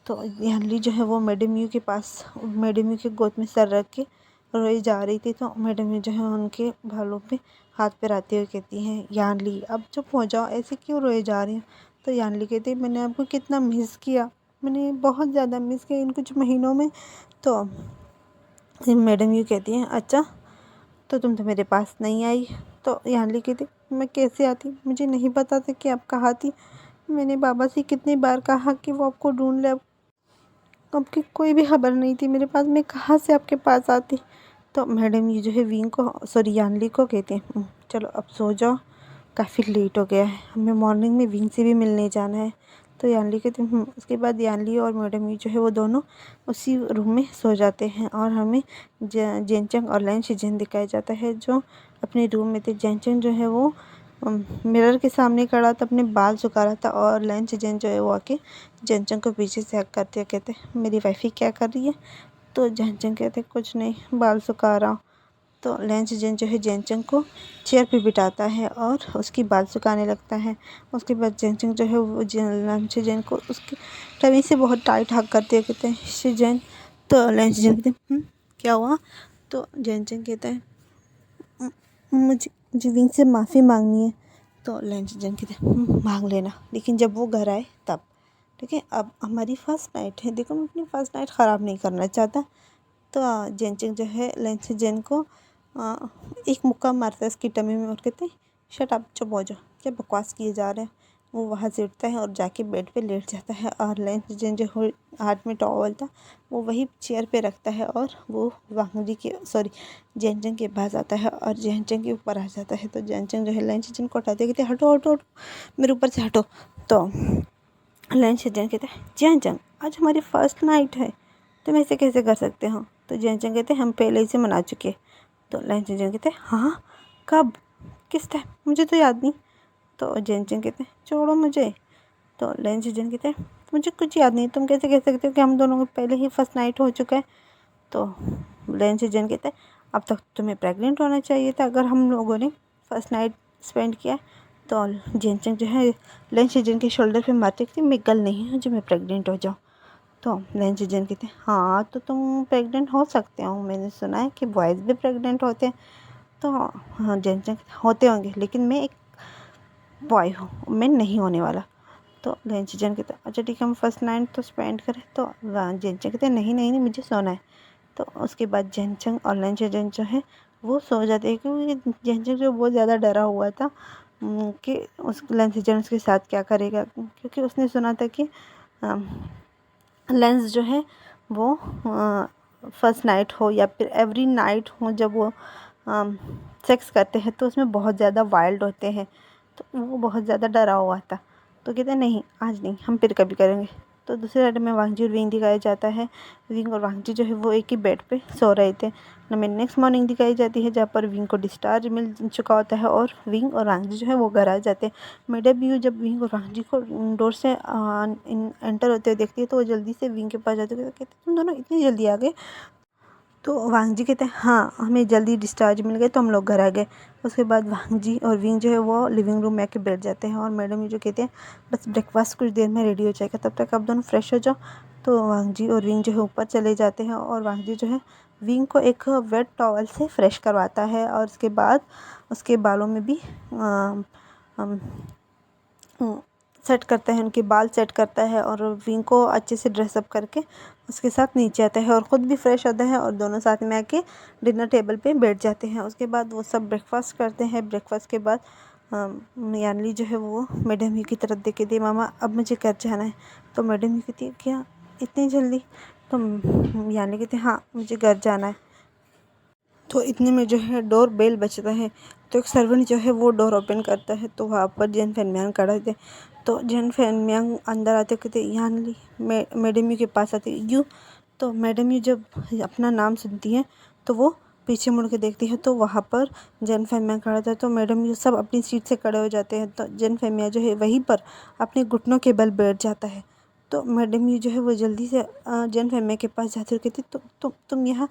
तो यानली जो है वो मैडम यू के पास, मैडम यू के गोद में सर रख के रोई जा रही थी। तो मैडम यू जो है उनके बालों पे हाथ फिराते हुए कहती हैं यानली अब चुप हो जाओ, ऐसे क्यों रोए जा रही हूँ। तो यानली कहती है मैंने आपको कितना मिस किया, मैंने बहुत ज़्यादा मिस किया इन कुछ महीनों में। तो मैडम यू कहती हैं अच्छा तो तुम तो मेरे पास नहीं आई। तो यानली कहती मैं कैसे आती, मुझे नहीं पता था कि आप कहाँ थी, मैंने बाबा से कितनी बार कहा कि वो आपको ढूंढ ले, आपकी कोई भी खबर नहीं थी मेरे पास, मैं कहाँ से आपके पास आती। तो मैडम ये जो है विंग को सॉरी यानली को कहते हैं चलो अब सो जाओ, काफ़ी लेट हो गया है, हमें मॉर्निंग में विंग से भी मिलने जाना है। तो यानली कहते हैं उसके बाद यानली और मैडम ये जो है वो दोनों उसी रूम में सो जाते हैं और हमें जैनचंग और लैन शिजन दिखाया जाता है जो अपने रूम में थे। जैनचंग जो है वो मिरर के सामने खड़ा था, अपने बाल सुखा रहा था, और लैन शिजन जो है वो आके जैनचंग को पीछे से हक करते हुए कहते मेरी वाइफी क्या कर रही है। तो जैनचंग कहते कुछ नहीं बाल सुखा रहा हूँ। तो लैन शिजन जो है जैनचंग को चेयर पे बिठाता है और उसकी बाल सुखाने लगता है। उसके बाद जैनचंग जो है वो लैन शिजन को उसकी टमी से बहुत टाइट हक करते हुए कहते हैं शिजन। तो लैन शिजन कहते हैं क्या हुआ। तो जैनचंग कहता है मुझे विंग से माफ़ी मांगनी है। तो लैन शिजन कहते हैं मांग लेना, लेकिन जब वो घर आए तब, ठीक है, अब हमारी फर्स्ट नाइट है, देखो मैं अपनी फर्स्ट नाइट ख़राब नहीं करना चाहता। तो जैनचंग जो है लैन शिजन को एक मुक्का मारता है उसकी टमी में और कहते हैं शट अप, चुप हो जाओ, क्या बकवास किए जा रहे हैं। वो वहाँ से उठता है और जाके बेड पे लेट जाता है, और लैन शिजन जो हाथ में टॉवल था वो वही चेयर पे रखता है और वो वांगजी के सॉरी जैनचंग के पास आता है और जैनचंग के ऊपर आ जाता है। तो जैनचंग जो है लैन शिजन को उठाते कहते हटो हटो हटो मेरे ऊपर से हटो। तो लैन शिजन कहते हैं जैनचंग आज हमारी फर्स्ट नाइट है, तुम ऐसे कैसे कर सकते हो। तो जैनचंग कहते हम पहले ही से मना चुके। तो लैन शिजन कहते हाँ कब, किस टाइम, मुझे तो याद नहीं। तो जैनचंग कहते छोड़ो मुझे। तो लैन शिजन कहते मुझे कुछ याद नहीं, तुम कैसे कह सकते हो कि हम दोनों को पहले ही फर्स्ट नाइट हो चुका है। तो लैन शिजन कहते अब तक तुम्हें प्रेग्नेंट होना चाहिए था अगर हम लोगों ने फर्स्ट नाइट स्पेंड किया। तो जैनचंग जो है लैन शिजन के शोल्डर पे मारते कहती मैं गल नहीं हूँ जो मैं प्रेग्नेंट हो जाऊँ। तो लेंचजन कहते हैं हाँ तो तुम प्रेग्नेंट हो सकते हो, मैंने सुना है कि बॉयज़ भी प्रेग्नेंट होते हैं। तो हाँ जेनचन होते होंगे, लेकिन मैं एक बॉय हूँ, मैं नहीं होने वाला। तो लेंचजन कहते हैं अच्छा ठीक है हम फर्स्ट नाइट तो स्पेंड करें। तो जेनचन कहते हैं नहीं नहीं नहीं मुझे सोना है। तो उसके बाद जेनचंग और लेंचजन जो है वो सो जाते हैं, क्योंकि जेनचंग जो बहुत ज़्यादा डरा हुआ था कि उस लेंचजन उसके साथ क्या करेगा, क्योंकि उसने सुना था कि लेंस जो है वो फर्स्ट नाइट हो या फिर एवरी नाइट हो, जब वो सेक्स करते हैं तो उसमें बहुत ज़्यादा वाइल्ड होते हैं। तो वो बहुत ज़्यादा डरा हुआ था। तो कहते नहीं आज नहीं, हम फिर कभी करेंगे। तो दूसरे साइड में वांगजी और विंग दिखाया जाता है। विंग और वांगजी जो है वो एक ही बेड पे सो रहे थे। हमें नेक्स्ट मॉर्निंग दिखाई जाती है, जहाँ पर विंग को डिस्चार्ज मिल चुका होता है और विंग और वांगजी जो है वो घर आ जाते हैं। मैडम यू जब विंग और वांगजी को डोर से एंटर होते हुए देखती है तो वो जल्दी से विंग के पास जाते हैं, कहते तुम दोनों इतनी जल्दी आ गए। तो वांगजी कहते हैं हाँ हमें जल्दी डिस्चार्ज मिल गए तो हम लोग घर आ गए। उसके बाद वांगजी और विंग जो है वो लिविंग रूम में आके बैठ जाते हैं और मैडम ये जो कहते हैं बस ब्रेकफास्ट कुछ देर में रेडी हो जाएगा, तब तक आप दोनों फ्रेश हो जाओ। तो वांगजी और विंग जो है ऊपर चले जाते हैं और वांगजी जो है विंग को एक वेट टॉवल से फ्रेश करवाता है और उसके बाद उसके बालों में भी सेट करता है, उनके बाल सेट करता है और विंग को अच्छे से ड्रेसअप करके उसके साथ नीचे आता है और ख़ुद भी फ्रेश होता है और दोनों साथ में आके डिनर टेबल पे बैठ जाते हैं। उसके बाद वो सब ब्रेकफास्ट करते हैं। ब्रेकफास्ट के बाद यानली जो है वो मैडम यू की तरफ देख के दी मामा अब मुझे घर जाना है। तो मैडम यू कहती है क्या इतनी जल्दी? तो यानली कहती है हाँ मुझे घर जाना है। तो इतने में जो है डोर बेल बजता है, तो एक सर्वेंट जो है वो डोर ओपन करता है। तो वहाँ पर जैन फेनमियांग खड़ा थे। तो जैन फेनमियांग अंदर आते कहते यानली मैडम यू के पास आती यू। तो मैडम यू जब अपना नाम सुनती है तो वो पीछे मुड़ के देखती है, तो वहाँ पर जैन फेनमियांग खड़ा था। तो मैडम यू सब अपनी सीट से खड़े हो जाते हैं। तो जैन फेनमियांग जो है वहीं पर अपने घुटनों के बल बैठ जाता है। तो मैडम यू जो है वो जल्दी से जैन फेनमियांग के पास जाती है और कहती तुम यहाँ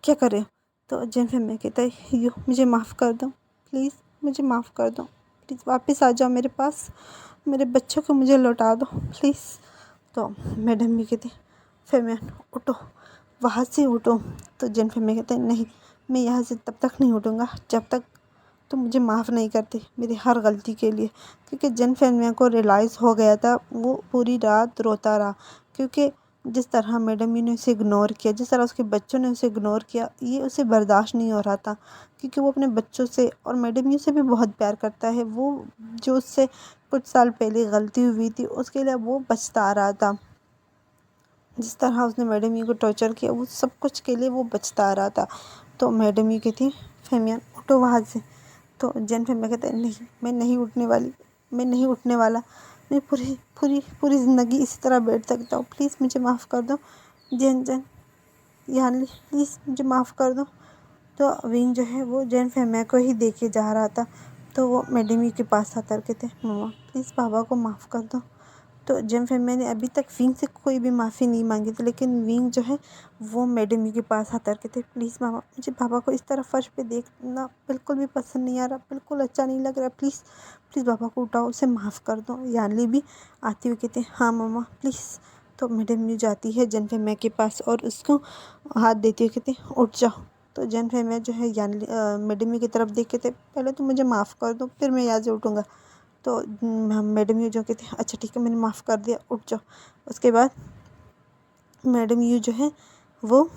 क्या कर रहे हो? तो जैन फेनमियांग कहता है यू मुझे माफ़ कर दो, प्लीज़ मुझे माफ़ कर दो, प्लीज़ वापस आ जाओ मेरे पास, मेरे बच्चों को मुझे लौटा दो प्लीज़। तो मैडम भी कहती फेनमियांग उठो, वहाँ से उठो। तो जैन फेनमियांग कहते हैं नहीं मैं यहाँ से तब तक नहीं उठूँगा जब तक तुम मुझे माफ़ नहीं करते मेरी हर गलती के लिए। क्योंकि जैन फेनमियांग को रियलाइज़ हो गया था, वो पूरी रात रोता रहा, क्योंकि जिस तरह मैडम यू ने उसे इग्नोर किया, जिस तरह उसके बच्चों ने उसे इग्नोर किया, ये उसे बर्दाश्त नहीं हो रहा था। क्योंकि वो अपने बच्चों से और मैडम यू से भी बहुत प्यार करता है। वो जो उससे कुछ साल पहले गलती हुई थी उसके लिए वो बचता आ रहा था। जिस तरह उसने मैडम यू को टॉर्चर किया वो सब कुछ के लिए वो बचता आ रहा था। तो मैडम यू कहती फेनमियांग उठो वहाँ से। तो जैन फेनमियांग कहते हैं नहीं मैं नहीं उठने वाली, मैं नहीं उठने वाला, मैं पूरी पूरी पूरी ज़िंदगी इसी तरह बैठ सकता हूँ, प्लीज़ मुझे माफ़ कर दो जैन यानली प्लीज़ मुझे माफ़ कर दो। तो विंग जो है वो जैन फेनमियांग को ही देखे जा रहा था। तो वो मैडम यू के पास आकर कहते मम्मा प्लीज़ पापा को माफ़ कर दो। तो जैन फेनमियांग ने अभी तक विंग से कोई भी माफ़ी नहीं मांगी थी, लेकिन विंग जो है वो मैडम यू के पास आकर कहते प्लीज़ मामा मुझे पापा को इस तरह फर्श पे देखना बिल्कुल भी पसंद नहीं आ रहा, बिल्कुल अच्छा नहीं लग रहा, प्लीज़ प्लीज़ पापा को उठाओ, उसे माफ़ कर दो। यानली भी आती हुई कहते हाँ मामा प्लीज़। तो मैडम यू जाती है जैन फेनमियांग के पास और उसको हाथ देती हुई कहती उठ जाओ। तो जैन फेनमियांग जो है यानली मैडम यू की तरफ देख के पहले तो मुझे माफ़ कर दो फिर मैं यहाँ से उठूँगा। तो मैडम यू जो कहते हैं अच्छा ठीक है मैंने माफ़ कर दिया उठ जाओ। उसके बाद मैडम यू जो है वो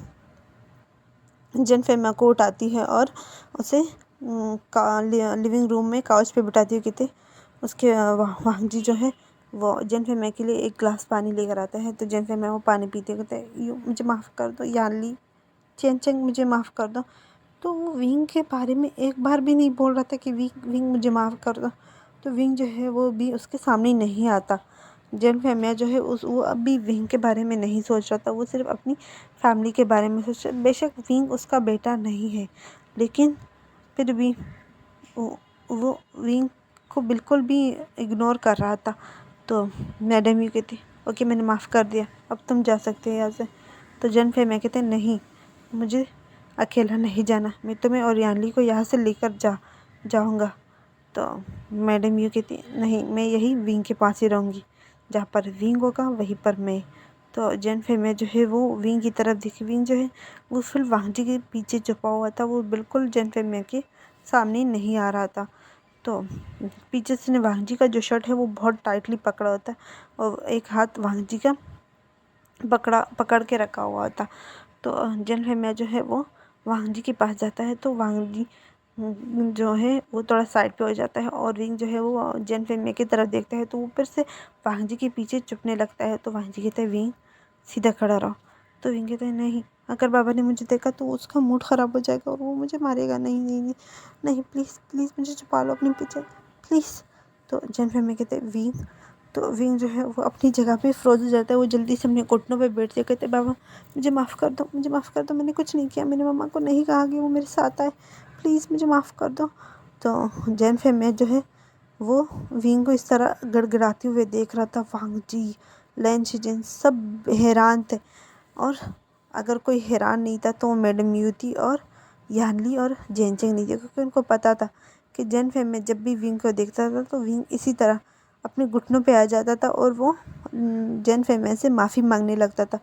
जैन फेनमियांग को उठाती है और उसे लिविंग रूम में काउच पे बिठाती हुई कहते उसके वांगजी जो है वो जैन फेनमियांग के लिए एक ग्लास पानी लेकर आता है। तो जैन फेनमियांग वो पानी पीते कहते यू मुझे माफ़ कर दो यानली चेंग मुझे माफ़ कर दो। तो वो विंग के बारे में एक बार भी नहीं बोल रहा था कि विंग मुझे माफ़ कर दो। तो विंग जो है वो भी उसके सामने नहीं आता। जैन फेनमियांग जो है वो अभी विंग के बारे में नहीं सोच रहा था, वो सिर्फ अपनी फैमिली के बारे में सोच रहा। बेशक विंग उसका बेटा नहीं है, लेकिन फिर भी वो विंग को बिल्कुल भी इग्नोर कर रहा था। तो मैडम यू कहती ओके मैंने माफ़ कर दिया, अब तुम जा सकते हो यहाँ से। तो जैन फेनमियांग कहते नहीं मुझे अकेला नहीं जाना, मैं तुम्हें और यानली को यहाँ से लेकर जाऊँगा। तो मैडम यू कहती नहीं मैं यही विंग के पास ही रहूँगी, जहाँ पर विंग होगा वहीं पर मैं। तो जैन फेमिया जो है वो विंग की तरफ देखी। विंग जो है वो फिर वांगजी के पीछे छुपा हुआ था, वो बिल्कुल जैन फेमिया के सामने नहीं आ रहा था। तो पीछे से वांगजी का जो शर्ट है वो बहुत टाइटली पकड़ा होता है और एक हाथ वांगजी का पकड़ के रखा हुआ था। तो जैन फेमिया जो है वो वांगजी के पास जाता है, तो वांगजी जो है वो थोड़ा साइड पे हो जाता है और विंग जो है वो जैन फेमिया की तरफ देखता है, तो ऊपर से वांगजी के पीछे छुपने लगता है। तो वांगजी कहता है विंग सीधा खड़ा रहो। तो विंग कहता है नहीं, अगर बाबा ने मुझे देखा तो उसका मूड ख़राब हो जाएगा और वो मुझे मारेगा। नहीं नहीं नहीं नहीं, प्लीज़ प्लीज़ मुझे छुपा लो अपने पीछे प्लीज़। तो जैन फेमिया कहते हैं विंग। तो विंग जो है वो अपनी जगह पे फ्रोज हो जाता है, वो जल्दी से अपने घुटनों पे बैठ जाए, कहते बाबा मुझे माफ़ कर दो, मुझे माफ़ कर दो, मैंने कुछ नहीं किया, मैंने मम्मा को नहीं कहा कि वो मेरे साथ आए, प्लीज़ मुझे माफ़ कर दो। तो जैन फेमिया जो है वो विंग को इस तरह गड़गड़ाते हुए देख रहा था। वांगजी, लैन शिजिन सब हैरान थे, और अगर कोई हैरान नहीं था तो वो मैडम यूती और यानली और जेनचेंग नहीं थे, क्योंकि उनको पता था कि जैन फेमिया जब भी विंग को देखता था तो विंग इसी तरह अपने घुटनों पे आ जाता था और वो जैन फेमिया से माफ़ी मांगने लगता था।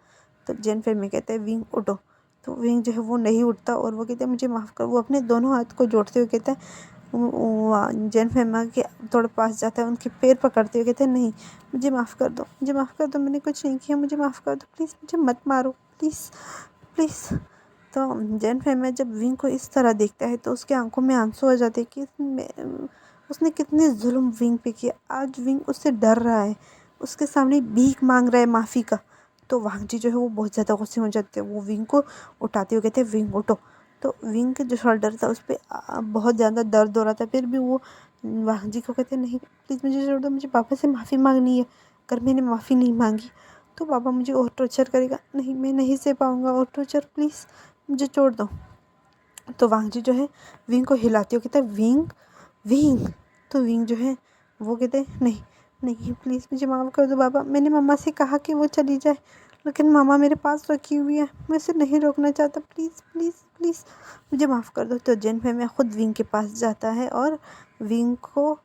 तो जैन फेमिया कहते हैं विंग उठो। तो विंग जो है वो नहीं उठता और वो कहते हैं मुझे माफ़ कर। वो अपने दोनों हाथ को जोड़ते हुए कहता है, जैन फेमिया के थोड़ा पास जाता है, उनके पैर पकड़ते हुए कहते हैं नहीं, मुझे माफ़ कर दो, मुझे माफ़ कर दो, मैंने कुछ नहीं किया, मुझे माफ़ कर दो, प्लीज़ मुझे मत मारो, प्लीज़ प्लीज़। तो जैन फेमिया जब विंग को इस तरह देखता है तो उसके आंखों में आंसू आ जाते हैं कि उसने कितने जुल्म विंग पे किया। आज विंग उससे डर रहा है, उसके सामने भीख मांग रहा है माफ़ी का। तो वांगजी जो है वो बहुत ज़्यादा गुस्से में हो जाते हैं, वो विंग को उठाते हुए कहते हैं विंग उठो। तो विंग के जो शोल्डर था उस पर बहुत ज़्यादा दर्द हो रहा था, फिर भी वो वांगजी को कहते नहीं प्लीज़ मुझे छोड़ दो, मुझे पापा से माफ़ी मांगनी है, अगर मैंने माफ़ी नहीं मांगी तो पापा मुझे और टॉर्चर करेगा, नहीं मैं नहीं सह पाऊँगा और टॉर्चर, प्लीज़ मुझे छोड़ दो। तो वांगजी जो है विंग को हिलाते हुए कहता है विंग विंग। तो विंग जो है वो कहते हैं नहीं नहीं प्लीज़ मुझे माफ़ कर दो बाबा, मैंने मम्मा से कहा कि वो चली जाए, लेकिन मामा मेरे पास रखी हुई है, मैं उसे नहीं रोकना चाहता, प्लीज़ प्लीज़ प्लीज़ मुझे माफ़ कर दो। तो जैन फेमिया खुद विंग के पास जाता है और विंग को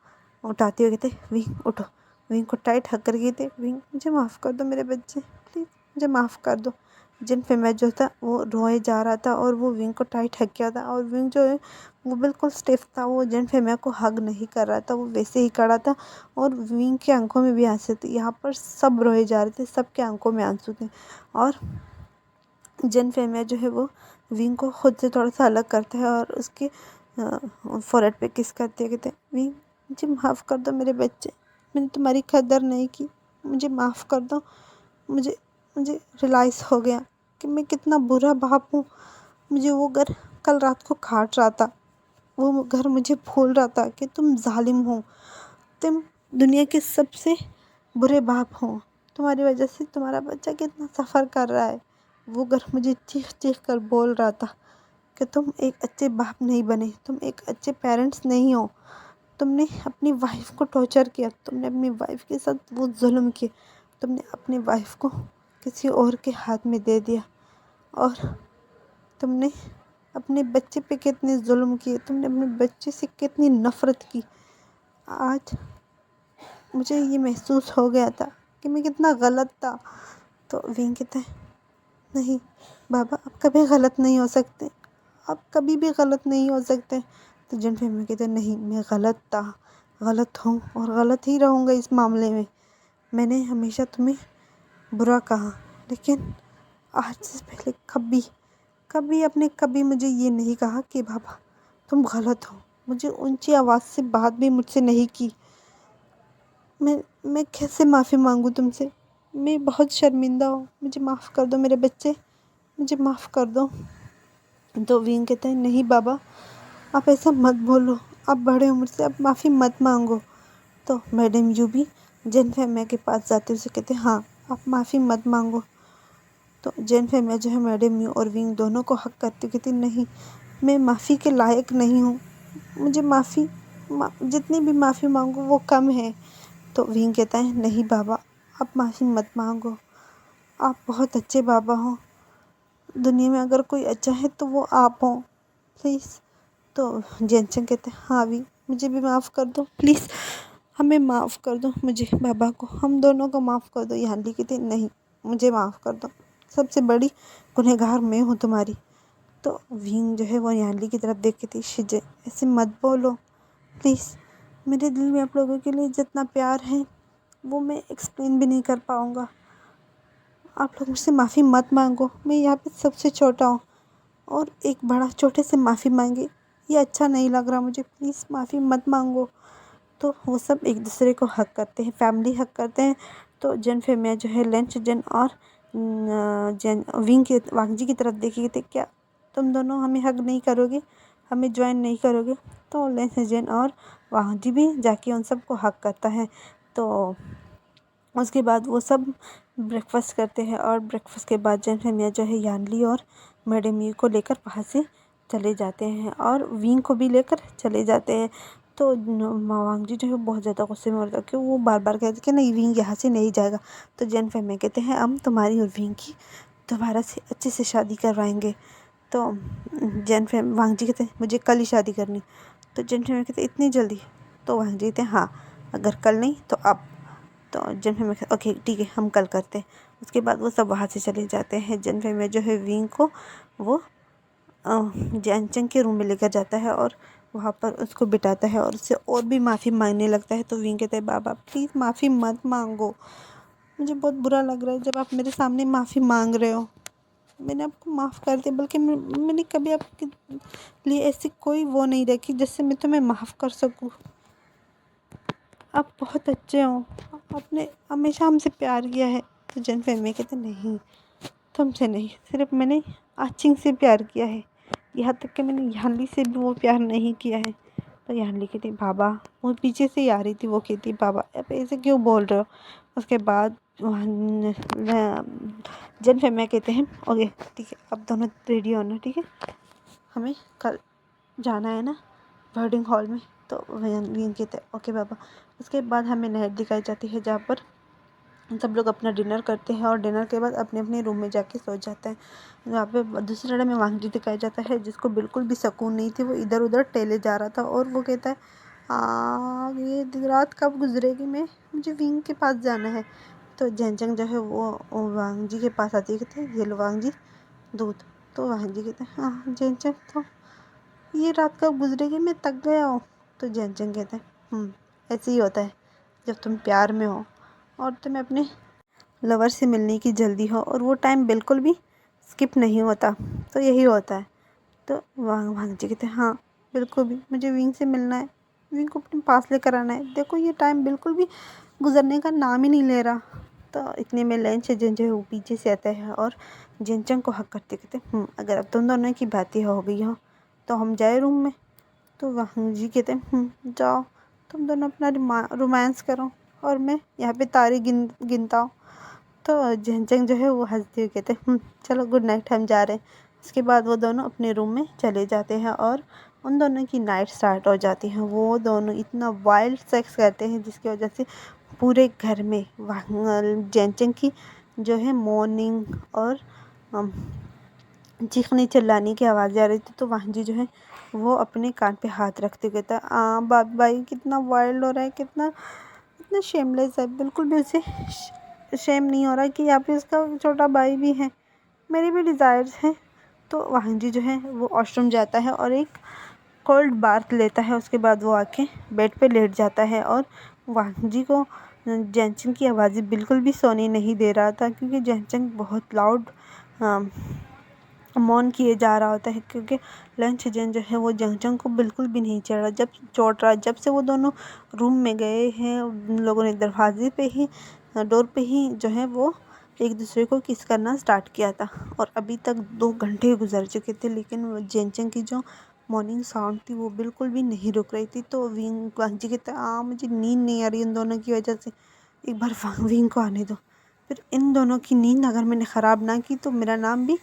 उठाते हुए कहते विंग उठो। विंग को टाइट हक कर कहते विंग मुझे माफ़ कर दो मेरे बच्चे, प्लीज़ मुझे माफ़ कर दो। जैन फेमिया जो था वो रोए जा रहा था और वो विंग को टाइट हक किया था, और विंग जो है वो बिल्कुल स्टिफ था, वो जैन फेमिया को हग नहीं कर रहा था, वो वैसे ही खड़ा था और विंग के आंखों में भी आंसू थे। यहाँ पर सब रोए जा रहे थे, सबके आंखों में आंसू थे। और जैन फेमिया जो है वो विंग को खुद से थोड़ा सा अलग करता है और उसके फोrehead पे किस करते कहते हैं विंग मुझे माफ़ कर दो मेरे बच्चे, मैंने तुम्हारी कदर नहीं की, मुझे माफ़ कर दो। मुझे मुझे रियलाइज़ हो गया कि मैं कितना बुरा बाप हूँ। मुझे वो घर कल रात को काट रहा था, वो घर मुझे भूल रहा था कि तुम जालिम हो, तुम दुनिया के सबसे बुरे बाप हो, तुम्हारी वजह से तुम्हारा बच्चा कितना सफ़र कर रहा है। वो घर मुझे चीख चीख कर बोल रहा था कि तुम एक अच्छे बाप नहीं बने, तुम एक अच्छे पेरेंट्स नहीं हो, तुमने अपनी वाइफ को टॉर्चर किया, तुमने अपनी वाइफ के साथ वो जुल्म किए, तुमने अपनी वाइफ को किसी और के हाथ में दे दिया, और तुमने अपने बच्चे पे कितने जुल्म किए, तुमने अपने बच्चे से कितनी नफ़रत की। आज मुझे ये महसूस हो गया था कि मैं कितना गलत था। तो विंग कहता है नहीं बाबा आप कभी गलत नहीं हो सकते, आप कभी भी गलत नहीं हो सकते। तो जैन फेमिया कहते नहीं मैं गलत था, गलत हूँ और गलत ही रहूँगा इस मामले में। मैंने हमेशा तुम्हें बुरा कहा, लेकिन आज से पहले कभी कभी आपने कभी मुझे ये नहीं कहा कि बाबा तुम गलत हो। मुझे ऊंची आवाज़ से बात भी मुझसे नहीं की। मैं कैसे माफ़ी मांगूँ तुमसे, मैं बहुत शर्मिंदा हूँ, मुझे माफ़ कर दो मेरे बच्चे, मुझे माफ़ कर दो। तो विंग कहते हैं नहीं बाबा आप ऐसा मत बोलो, आप बड़े हो मुझसे, आप माफ़ी मत मांगो। तो मैडम यू भी जैन फेमिया के पास जाते उसे कहते हैं हाँ आप माफ़ी मत मांगो। तो जैन फेमिया जो है मैडम यू और विंग दोनों को हक करते कहते नहीं मैं माफ़ी के लायक नहीं हूँ, मुझे जितनी भी माफ़ी मांगो वो कम है। तो विंग कहता है नहीं बाबा आप माफ़ी मत मांगो, आप बहुत अच्छे बाबा हो, दुनिया में अगर कोई अच्छा है तो वो आप हो, प्लीज़। तो जेनचेंग कहते हैं हाँ भी मुझे भी माफ़ कर दो प्लीज़, हमें माफ़ कर दो, मुझे बाबा को हम दोनों को माफ़ कर दो। यानली कहते नहीं मुझे माफ़ कर दो, सबसे बड़ी गुनहगार मैं हूँ तुम्हारी। तो विंग जो है वो यानली की तरफ देख के थी, शिजे ऐसे मत बोलो प्लीज़, मेरे दिल में आप लोगों के लिए जितना प्यार है वो मैं एक्सप्लेन भी नहीं कर पाऊँगा। आप लोग मुझसे माफ़ी मत मांगो, मैं यहाँ पे सबसे छोटा हूँ और एक बड़ा छोटे से माफ़ी मांगे ये अच्छा नहीं लग रहा मुझे, प्लीज़ माफ़ी मत मांगो। तो वो सब एक दूसरे को हक करते हैं, फैमिली हक करते हैं। तो जन फेमिया जो है लेंच जन और जन विंग के वांगजी की तरफ देखे थे, क्या तुम दोनों हमें हक नहीं करोगे, हमें ज्वाइन नहीं करोगे? तो लेंच जन और वांगजी भी जाके उन सबको हक करता है। तो उसके बाद वो सब ब्रेकफास्ट करते हैं और ब्रेकफास्ट के बाद जन फेमिया जो है यानली और मैडम यू को लेकर वहाँ से चले जाते हैं और विंग को भी लेकर चले जाते हैं। तो वांगजी जो है बहुत ज़्यादा गुस्से में होता है कि वो बार बार कहते कि नहीं विंग यहाँ से नहीं जाएगा। तो जन फेमिया कहते हैं हम तुम्हारी और विंग की दोबारा से अच्छे से शादी करवाएंगे। तो वांगजी कहते हैं मुझे कल ही शादी करनी। तो जन फेमिया कहते इतनी जल्दी? तो वांगजी कहते हैं हाँ, अगर कल नहीं तो अब। तो जन फेमिया ओके ठीक है हम कल करते हैं। उसके बाद वो सब वहाँ से चले जाते हैं। जन फेमिया जो है विंग को वो जैनचंग के रूम में लेकर जाता है और वहाँ पर उसको बिठाता है और उससे और भी माफ़ी मांगने लगता है। तो विंग कहता है बाबा प्लीज़ माफ़ी मत मांगो, मुझे बहुत बुरा लग रहा है जब आप मेरे सामने माफ़ी मांग रहे हो। मैंने आपको माफ़ कर दिया, बल्कि मैंने कभी आपके लिए ऐसी कोई वो नहीं रखी जिससे मैं तुम्हें माफ़ कर सकूँ। आप बहुत अच्छे हो, आपने हमेशा हमसे प्यार किया है। तो जन फेमिया कहते नहीं, तुमसे नहीं, सिर्फ मैंने आचिंग से प्यार किया है, यहाँ तक कि मैंने यानली से भी वो प्यार नहीं किया है। तो यानली कहती बाबा, वो पीछे से ही आ रही थी, वो कहती बाबा अब ऐसे क्यों बोल रहे हो? उसके बाद जन फेमिया कहते हैं ओके ठीक है अब दोनों रेडी होना, ठीक है हमें कल जाना है ना वेडिंग हॉल में। तो विंग कहते हैं ओके बाबा। उसके बाद हमें नहर दिखाई जाती है जहाँ पर सब लोग अपना डिनर करते हैं और डिनर के बाद अपने अपने रूम में जाके सो जाते हैं। यहाँ पे दूसरे साइड में वांगजी दिखाया जाता है जिसको बिल्कुल भी सुकून नहीं थी, वो इधर उधर टहले जा रहा था और वो कहता है ये दिन रात कब गुजरेगी, मुझे विंग के पास जाना है। तो जैनचंग जो है वो वांगजी के पास आती है, कहते हैं ये लो वांगजी दूध। तो वांगजी कहते हैं हाँ जैनचंग, तो ये रात कब गुजरेगी, मैं थक गया हूँ। तो जैनचंग कहते हैं ऐसे ही होता है जब तुम प्यार में हो और तुम्हें अपने लवर से मिलने की जल्दी हो और वो टाइम बिल्कुल भी स्किप नहीं होता, तो यही होता है। तो वांगजी कहते हैं हाँ बिल्कुल भी, मुझे विंग से मिलना है, विंग को अपने पास लेकर आना है, देखो ये टाइम बिल्कुल भी गुजरने का नाम ही नहीं ले रहा। तो इतने में लेंच जिन जो है वो पीछे से आता है और जिनचंग को हक करते कहते अगर अब तुम दोनों की बातें हो गई हो तो हम जाए रूम में। तो वांगजी कहते हैं जाओ तुम दोनों अपना रोमांस करो और मैं यहाँ पे तारे गिनता हूँ। तो जैनचंग जो है वो हंसते हुए कहते हैं चलो गुड नाइट हम जा रहे हैं। उसके बाद वो दोनों अपने रूम में चले जाते हैं और उन दोनों की नाइट स्टार्ट हो जाती है। वो दोनों इतना वाइल्ड सेक्स करते हैं जिसकी वजह से पूरे घर में जैनचंग की जो है मॉर्निंग और चीखने चिल्लाने की आवाज़ें आ रही थी। तो वांगजी जो है वो अपने कान पे हाथ रखते हुए कहता है बाप भाई कितना वाइल्ड हो रहा है, कितना शेमलेस है, बिल्कुल भी उसे शेम नहीं हो रहा है कि यहाँ पे उसका छोटा भाई भी है, मेरी भी डिज़ायर्स हैं। तो वांगजी जो है वो वॉशरूम जाता है और एक कोल्ड बाथ लेता है। उसके बाद वो आके बेड पे लेट जाता है और वांगजी को जैनचंग की आवाज़ें बिल्कुल भी सोने नहीं दे रहा था क्योंकि जैनचंग बहुत लाउड मौन किए जा रहा होता है क्योंकि लंच जन जो है वो जंगचंग को बिल्कुल भी नहीं चढ़ रहा जब से वो दोनों रूम में गए हैं। उन लोगों ने दरवाजे पे ही डोर पे ही जो है वो एक दूसरे को किस करना स्टार्ट किया था और अभी तक 2 घंटे गुजर चुके थे लेकिन वो जंगचंग की जो मॉर्निंग साउंड थी वो बिल्कुल भी नहीं रुक रही थी। तो वांगजी कहता मुझे नींद नहीं आ रही इन दोनों की वजह से, एक बार विंग को आने दो, फिर इन दोनों की नींद अगर मैंने ख़राब ना की तो मेरा नाम भी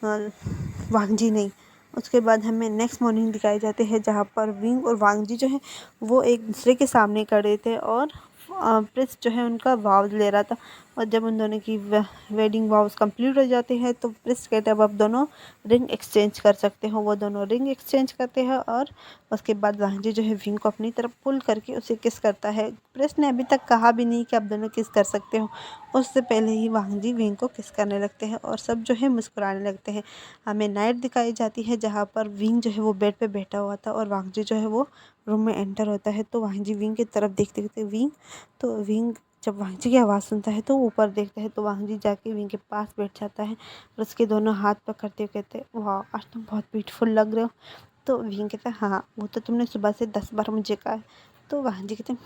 वांगजी नहीं। उसके बाद हमें नेक्स्ट मॉर्निंग दिखाई जाते हैं जहाँ पर विंग और वांगजी जो है वो एक दूसरे के सामने खड़े थे और प्रिंस जो है उनका वाव ले रहा था। और जब उन दोनों की वेडिंग वाव्स कंप्लीट हो जाते हैं तो प्रिंस कहते हैं अब आप दोनों रिंग एक्सचेंज कर सकते हो। वो दोनों रिंग एक्सचेंज करते हैं और उसके बाद वांगजी जो है विंग को अपनी तरफ पुल करके उसे किस करता है। प्रिंस ने अभी तक कहा भी नहीं कि आप दोनों किस कर सकते हो उससे पहले ही वांग जी विंग को किस करने लगते हैं और सब जो है मुस्कुराने लगते हैं। हमें नाइट दिखाई जाती है जहाँ पर विंग जो है वो बेड पे बैठा हुआ था और वांग जी जो है वो रूम में एंटर होता है। तो वांग जी विंग की तरफ देखते देखते विंग, तो विंग जब वांग जी की आवाज़ सुनता है तो ऊपर देखता है, तो वांग जी जाके विंग के पास बैठ जाता है और उसके दोनों हाथ पकड़ते हुए कहते हैं, वाह आज तुम बहुत ब्यूटीफुल लग रहे हो। तो विंग कहता है, हाँ वो तो तुमने सुबह से 10 बार मुझे कहा है। तो वांग जी कहते हैं,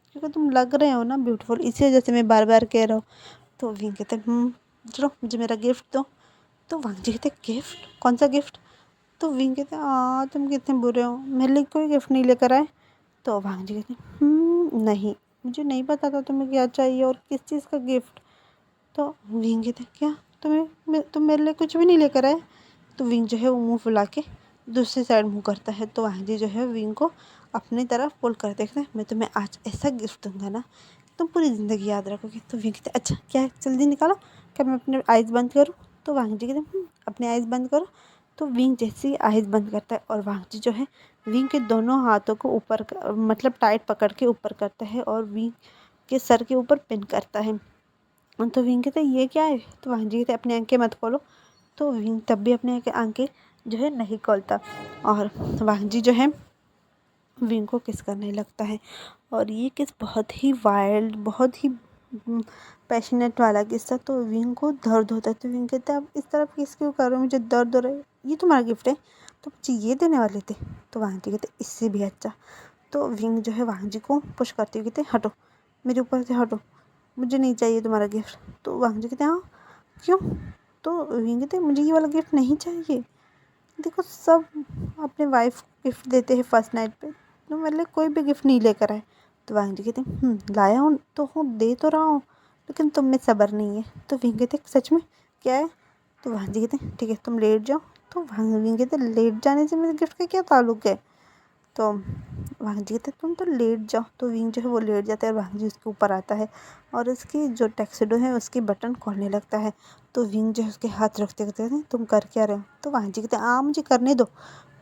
क्योंकि तुम लग रहे हो ना ब्यूटीफुल, इसी वजह से मैं बार बार कह रहा हूँ। तो विंग कहते हैं, चलो मुझे मेरा गिफ्ट दो। तो वांग जी कहते हैं, गिफ्ट? कौन सा गिफ्ट? तो विंग कहते हैं, तुम कितने बुरे हो, मेरे लिए कोई गिफ्ट नहीं लेकर आए। तो वांग जी कहते हैं, नहीं मुझे नहीं पता था तुम्हें क्या चाहिए और किस चीज़ का गिफ्ट। तो विंग कहते हैं, क्या तुम मेरे लिए कुछ भी नहीं लेकर आए। तो विंग जो है वो मुंह फुला के दूसरी साइड मुंह करता है। तो वांग जी जो है विंग को अपनी तरफ पुल कर देखते हैं, मैं तुम्हें आज ऐसा गिफ्ट दूंगा ना तुम पूरी ज़िंदगी याद रखोगे। तो विंग कहते हैं, अच्छा क्या है, जल्दी निकालो, क्या मैं अपने आइज़ बंद करूँ? तो वांग जी कहते हैं, अपने आइज़ बंद करो। तो विंग जैसे ही आइज़ बंद करता है और वांग जी जो है विंग के दोनों हाथों को ऊपर मतलब टाइट पकड़ के ऊपर करता है और विंग के सर के ऊपर पिन करता है। तो विंग कहते हैं, ये क्या है? तो वांग जी कहते हैं, अपनी आंखें मत खोलो। तो विंग तब भी अपने आंखें जो है नहीं खोलता और वांग जी जो है विंग को किस करने लगता है। और ये किस बहुत ही वाइल्ड, बहुत ही पैशनेट वाला किस्सा। तो विंग को दर्द होता है। तो विंग कहता है, आप इस तरफ किस क्यों कर रहे हो, मुझे दर्द हो रहा है, ये तुम्हारा गिफ्ट है, तो मुझे ये देने वाले थे। तो वांग जी कहते इससे भी अच्छा। तो विंग जो है वांग जी को पुश करते हुए कहते, हटो मेरे ऊपर से हटो, मुझे नहीं चाहिए तुम्हारा गिफ्ट। तो वांग जी कहते, हाँ क्यों? तो विंग कहते, मुझे ये वाला गिफ्ट नहीं चाहिए। देखो सब अपने वाइफ को गिफ्ट देते हैं फर्स्ट नाइट पे, तो मेरे लिए कोई भी गिफ्ट नहीं लेकर आए। तो वांग जी कहते हैं, लाया हूँ तो हूँ, दे तो रहा हूँ, लेकिन तुम में सब्र नहीं है। तो विंग कहते सच में क्या है? तो वांग जी कहते हैं, ठीक है तुम लेट जाओ। तो विंग कहते लेट जाने से मेरे गिफ्ट का क्या ताल्लुक है? तो वांग जी कहते तुम तो लेट जाओ। तो विंग जो है वो लेट जाता है और वांग जी उसके ऊपर आता है और उसकी जो टैक्सीडो है उसकी बटन खोलने लगता है। तो विंग जो है उसके हाथ रखते कहते हैं, तुम कर क्या रहे हो? तो वांग जी कहते हैं, मुझे करने दो।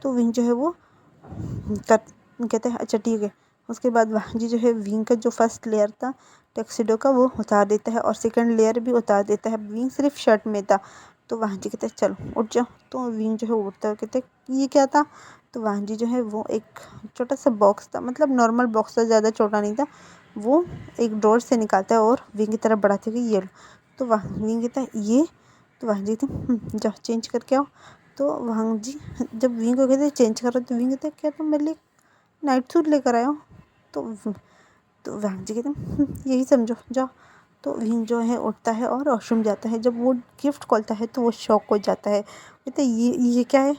तो विंग जो है वो कर कहते हैं, अच्छा ठीक है। उसके बाद वांग जी जो है विंग का जो फर्स्ट लेयर था टैक्सीडो का वो उतार देता है और सेकंड लेयर भी उतार देता है। विंग सिर्फ शर्ट में था। तो वांग जी कहते हैं, चलो उठ जाओ। तो विंग जो है उठता है, कहते ये क्या था? तो वांग जी जो है वो एक छोटा सा बॉक्स था, मतलब नॉर्मल बॉक्स था, ज़्यादा छोटा नहीं था, वो एक ड्रॉर से निकालता है और विंग की तरफ बढ़ाते हुए, ये लो। तो विंग कहता है ये? तो वांग जी कहते जाओ चेंज करके आओ। तो वांग जी जब विंग को कहते चेंज करो तो विंग कहते क्या तुम मेरे लिए नाइट सूट लेकर आए हो? तो वांग जी कहते यही समझो, जाओ। तो विंग जो है उठता है और वॉशरूम जाता है। जब वो गिफ्ट खोलता है तो वो शॉक हो जाता है, कहते ये क्या है?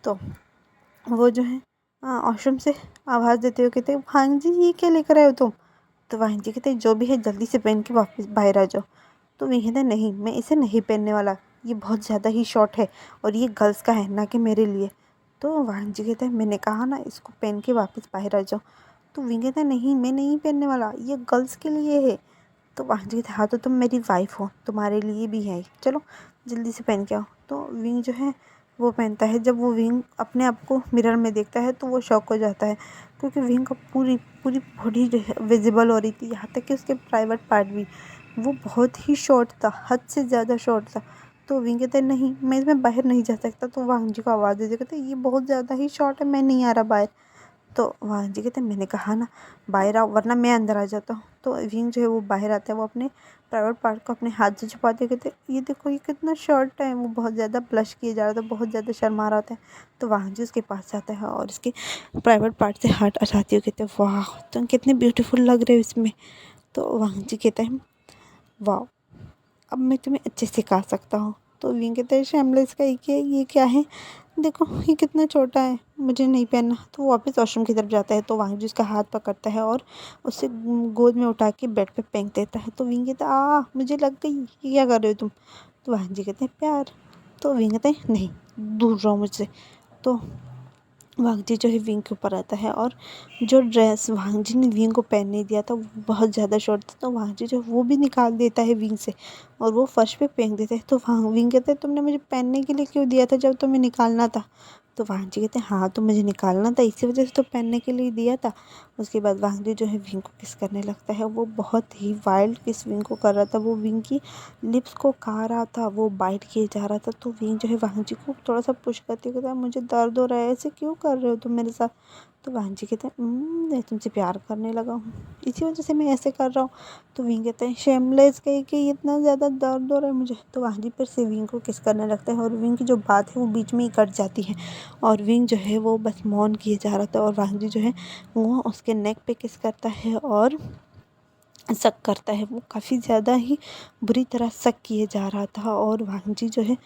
तो वो जो है वॉशरूम से आवाज़ देते हुए कहते वांग जी ये क्या लेकर आए हो तुम? तो वांग जी कहते जो भी है जल्दी से पहन के वापस बाहर आ जाओ। तो विंग कहते नहीं मैं इसे नहीं पहनने वाला, ये बहुत ज़्यादा ही शॉर्ट है और ये गर्ल्स का है ना कि मेरे लिए। तो वांग जी कहते हैं, मैंने कहा ना इसको पहन के वापस बाहर आ जाओ। तो विंग कहता है, नहीं मैं नहीं पहनने वाला, ये गर्ल्स के लिए है। तो वांग जी कहते, हाँ तो तुम मेरी वाइफ हो, तुम्हारे लिए भी है, चलो जल्दी से पहन के आओ। तो विंग जो है वो पहनता है। जब वो विंग अपने आप को मिरर में देखता है तो वो शॉक हो जाता है, क्योंकि विंग का पूरी पूरी बॉडी जो है विजिबल हो रही थी, यहाँ तक कि उसके प्राइवेट पार्ट भी। वो बहुत ही शॉर्ट था, हद से ज़्यादा शॉर्ट था। तो विंग कहते नहीं मैं इसमें बाहर नहीं जा सकता। तो वांग जी को आवाज़ देते कहते ये बहुत ज़्यादा ही शॉर्ट है, मैं नहीं आ रहा बाहर। तो वांग जी कहते मैंने कहा ना बाहर आओ वरना मैं अंदर आ जाता हूँ। तो विंग जो है वो बाहर आता है, वो अपने प्राइवेट पार्ट को अपने हाथ से छुपाते कहते ये देखो ये कितना शॉर्ट है। वो बहुत ज़्यादा ब्लश किए जा रहा था, बहुत ज़्यादा शर्मा रहा था। तो वांग जी उसके पास जाता है और उसके प्राइवेट पार्ट से हाथ हटाते हुए कहते वाह तुम कितने ब्यूटीफुल लग रहे हो इसमें। तो वांग जी कहते हैं वाह अब मैं तुम्हें अच्छे से सिखा सकता हूँ। तो विंग कहता है शैमलेस का ये क्या है, देखो ये कितना छोटा है, मुझे नहीं पहनना। तो वो वापस वॉशरूम की तरफ जाता है। तो वांग जी उसका हाथ पकड़ता है और उसे गोद में उठा के बेड पे फेंक देता है। तो विंग कहता है मुझे लग गई, ये क्या कर रहे हो तुम? तो वांग जी कहते हैं प्यार। तो विंग कहते हैं नहीं दूर रहो मुझसे। तो वांग जी जो है विंग के ऊपर आता है और जो ड्रेस वांग जी ने विंग को पहनने दिया था वो बहुत ज़्यादा शॉर्ट था। तो वांग जी जो वो भी निकाल देता है विंग से और वो फर्श पे फेंक देता है। तो विंग कहते हैं तुमने मुझे पहनने के लिए क्यों दिया था जब तुम्हें निकालना था? तो वांग जी कहते हैं हाँ तो मुझे निकालना था, इसी वजह से तो पहनने के लिए दिया था। उसके बाद वांग जी जो है विंग को किस करने लगता है। वो बहुत ही वाइल्ड किस विंग को कर रहा था। वो विंग की लिप्स को खा रहा था, वो बाइट किए जा रहा था। तो विंग जो है वांग जी को थोड़ा सा पुश करते हुए कहता है, मुझे दर्द हो रहा है, ऐसे क्यों कर रहे हो तुम मेरे साथ। तो वांग जी कहते हैं, मैं तुमसे प्यार करने लगा हूँ, इसी वजह से मैं ऐसे कर रहा हूँ। तो विंग कहते हैं, शेमलेस कहीं कि इतना ज़्यादा दर्द हो रहा है मुझे। तो वांग जी फिर से विंग को किस करने लगता है और विंग की जो बात है वो बीच में ही कट जाती है और विंग जो है वो बस मौन किए जा रहा था और वांग जी जो है वो उसके नेक पे किस करता है और शक करता है। वो काफ़ी ज़्यादा ही बुरी तरह शक किए जा रहा था और वांग जी जो है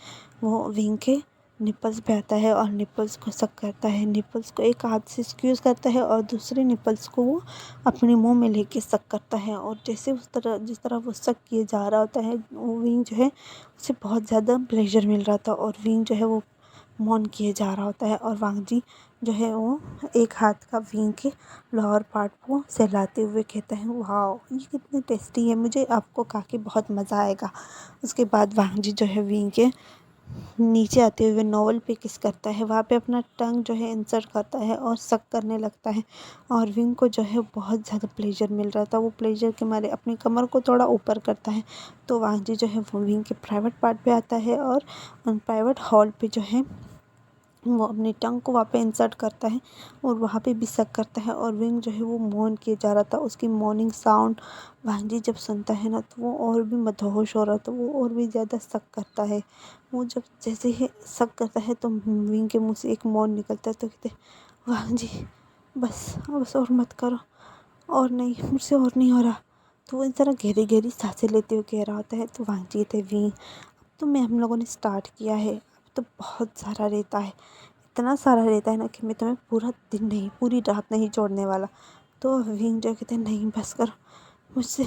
वो विंग के निपल्स पे आता है और निपल्स को शक करता है। निपल्स को एक हाथ से स्क्यूज़ करता है और दूसरे निपल्स को वो अपने मुंह में लेके शक करता है और जैसे जिस तरह वो शक किए जा रहा होता है, वो विंग जो है उसे बहुत ज़्यादा प्लेजर मिल रहा था और विंग जो है वो मौन किए जा रहा होता है और वांग जी जो है वो एक हाथ का विंग के लोअर पार्ट को सहलाते हुए कहते हैं, वाह ये कितने टेस्टी है, मुझे आपको खा के बहुत मज़ा आएगा। उसके बाद वांग जी जो है विंग के नीचे आते हुए नॉवल पे किस करता है, वहाँ पे अपना टंग जो है इंसर्ट करता है और सक करने लगता है और विंग को जो है बहुत ज़्यादा प्लेजर मिल रहा था। वो प्लेजर के मारे अपनी कमर को थोड़ा ऊपर करता है। तो वांग जी जो है वो विंग के प्राइवेट पार्ट पे आता है और उन प्राइवेट हॉल पे जो है वो अपनी टंग को वहाँ पे इंसर्ट करता है और वहाँ पे भी सक करता है और विंग जो है वो मौन किए जा रहा था। उसकी मॉर्निंग साउंड वांग जी जब सुनता है ना तो वो और भी मदहोश हो रहा था, वो और भी ज़्यादा सक करता है। वो जब जैसे ही सक करता है तो विंग के मुंह से एक मौन निकलता है। तो कहते वांग जी बस और मत करो, और नहीं मुझसे और नहीं हो रहा। तो वो इस तरह गहरी गहरी सांसें लेते हुए कह रहा होता है। तो वांग जी कहते विंग अब तो हम लोगों ने स्टार्ट किया है, अब तो बहुत सारा रहता है, इतना सारा रहता है ना कि मैं तुम्हें पूरा दिन नहीं पूरी रात नहीं छोड़ने वाला। तो विंग जो कहते हैं, नहीं बस करो, मुझसे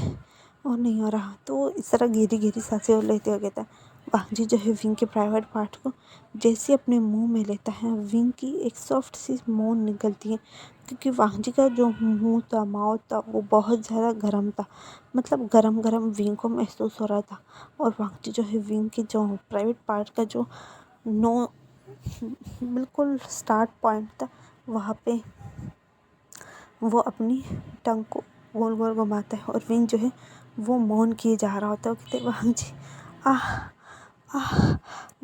और नहीं हो रहा। तो वो इस तरह गहरी गहरी सांसें लेते हुए कहता है। वांग जी जो है विंग के प्राइवेट पार्ट को जैसे अपने मुंह में लेता है, विंग की एक सॉफ्ट सी मौन निकलती है क्योंकि वांग जी का जो मुंह था, माउथ था, वो बहुत ज़्यादा गर्म था, मतलब गरम गरम विंग को महसूस हो रहा था। और वांग जी जो है विंग के जो प्राइवेट पार्ट का जो नो बिल्कुल स्टार्ट पॉइंट था, वहाँ पे वो अपनी टंग को गोल गोल घुमाता है और विंग जो है वो मौन किए जा रहा होता है। वो कहते वांग जी आह आह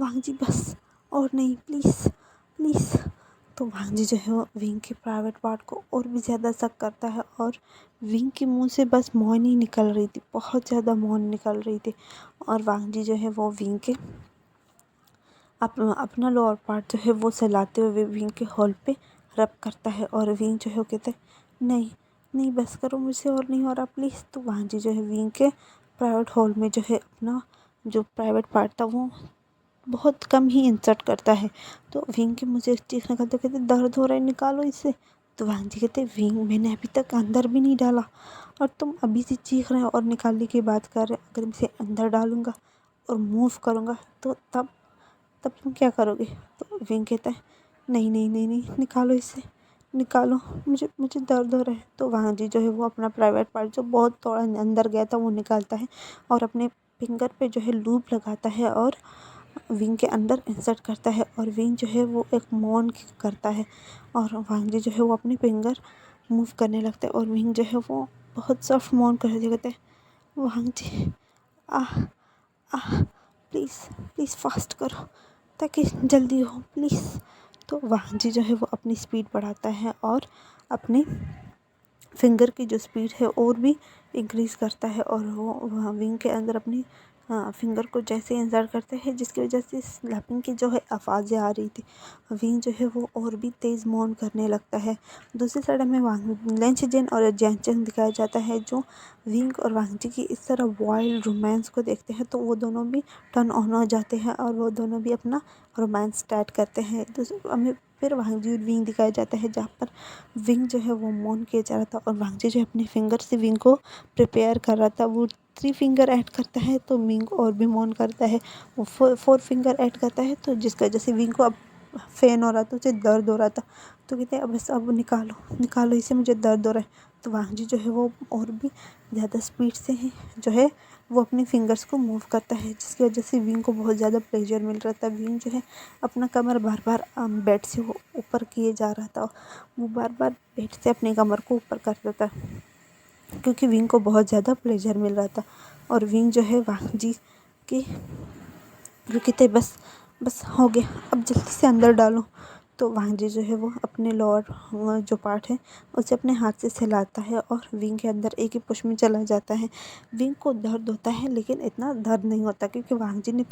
वांग जी बस और नहीं, प्लीज़ प्लीज़। तो वांग जी जो है वो विंग के प्राइवेट पार्ट को और भी ज़्यादा सक करता है और विंग के मुंह से बस मौन ही निकल रही थी, बहुत ज़्यादा मौन निकल रही थी। और वांग जी जो है वो विंग के अपना लोअर पार्ट जो है वो सहलाते हुए विंग के हॉल पे रब करता है और विंग जो है वो कहता है, नहीं नहीं बस करो, मुझसे और नहीं हो रहा प्लीज़। तो वांग जी जो है विंग के प्राइवेट हॉल में जो है अपना जो प्राइवेट पार्ट था वो बहुत कम ही इंसर्ट करता है। तो विंग के मुझे चीख निकलते कहते दर्द हो रहा है, निकालो इसे। तो वांग जी कहते विंग मैंने अभी तक अंदर भी नहीं डाला और तुम अभी से चीख रहे हो और निकालने की बात कर रहे हो। अगर मैं इसे अंदर डालूँगा और मूव करूँगा तो तब तुम क्या करोगे। तो विंग कहता है, नहीं नहीं नहीं नहीं निकालो इसे, निकालो, मुझे मुझे दर्द हो रहा है। तो वांग जी जो है वो अपना प्राइवेट पार्ट जो बहुत थोड़ा अंदर गया था वो निकालता है और अपने फिंगर पे जो है लूप लगाता है और विंग के अंदर इंसर्ट करता है और विंग जो है वो एक मौन करता है और वांग जी जो है वो अपने फिंगर मूव करने लगता है और विंग जो है वो बहुत सॉफ्ट मौन करते कहते हैं, वांग जी आह आह प्लीज़ प्लीज़ फास्ट करो ताकि जल्दी हो प्लीज़। तो वांग जी जो है वो अपनी स्पीड बढ़ाता है और अपने फिंगर की जो स्पीड है और भी इंक्रीज़ करता है और वो वहाँ विंग के अंदर अपनी फिंगर को जैसे इंसर्ट करते हैं जिसकी वजह से स्लैपिंग की जो है आवाज़ें आ रही थी। विंग जो है वो और भी तेज़ मौन करने लगता है। दूसरी साइड में वांग लेंचजेन और जैनचेन दिखाया जाता है जो विंग और वांग जी की इस तरह वाइल्ड रोमांस को देखते हैं तो वो दोनों भी टर्न ऑन हो जाते हैं और वो दोनों भी अपना रोमांस स्टार्ट करते हैं। हमें फिर वांग जी और विंग दिखाया जाता है जहाँ पर विंग जो है वो मौन किया जा रहा था और वांग जी जो है अपने फिंगर से विंग को प्रिपेयर कर रहा था। वो 3 फिंगर ऐड करता है तो विंग और भी मौन करता है। वो 4 फिंगर ऐड करता है तो जिसका जैसे विंग को अब फेन हो रहा था, उसे दर्द हो रहा था। तो कहते हैं अब बस अब निकालो निकालो इसे, मुझे दर्द हो रहा है। तो वांग जी जो है वो और भी ज़्यादा स्पीड से जो है वो अपनी फिंगर्स को मूव करता है, जिसकी वजह से विंग को बहुत ज़्यादा प्लेजर मिल रहा था। विंग जो है अपना कमर बार बार बेड से ऊपर किए जा रहा था। वो बार बार बेड से अपने कमर को ऊपर करता था, क्योंकि विंग को बहुत ज़्यादा प्लेजर मिल रहा था। और विंग जो है वांग जी के रुके थे, बस बस हो गया, अब जल्दी से अंदर डालो। तो वांग जी जो है वो अपने लोअर जो पार्ट है उसे अपने हाथ से सहलाता है और विंग के अंदर एक ही पुश में चला जाता है। विंग को दर्द होता है, लेकिन इतना दर्द नहीं होता, क्योंकि वांग जी ने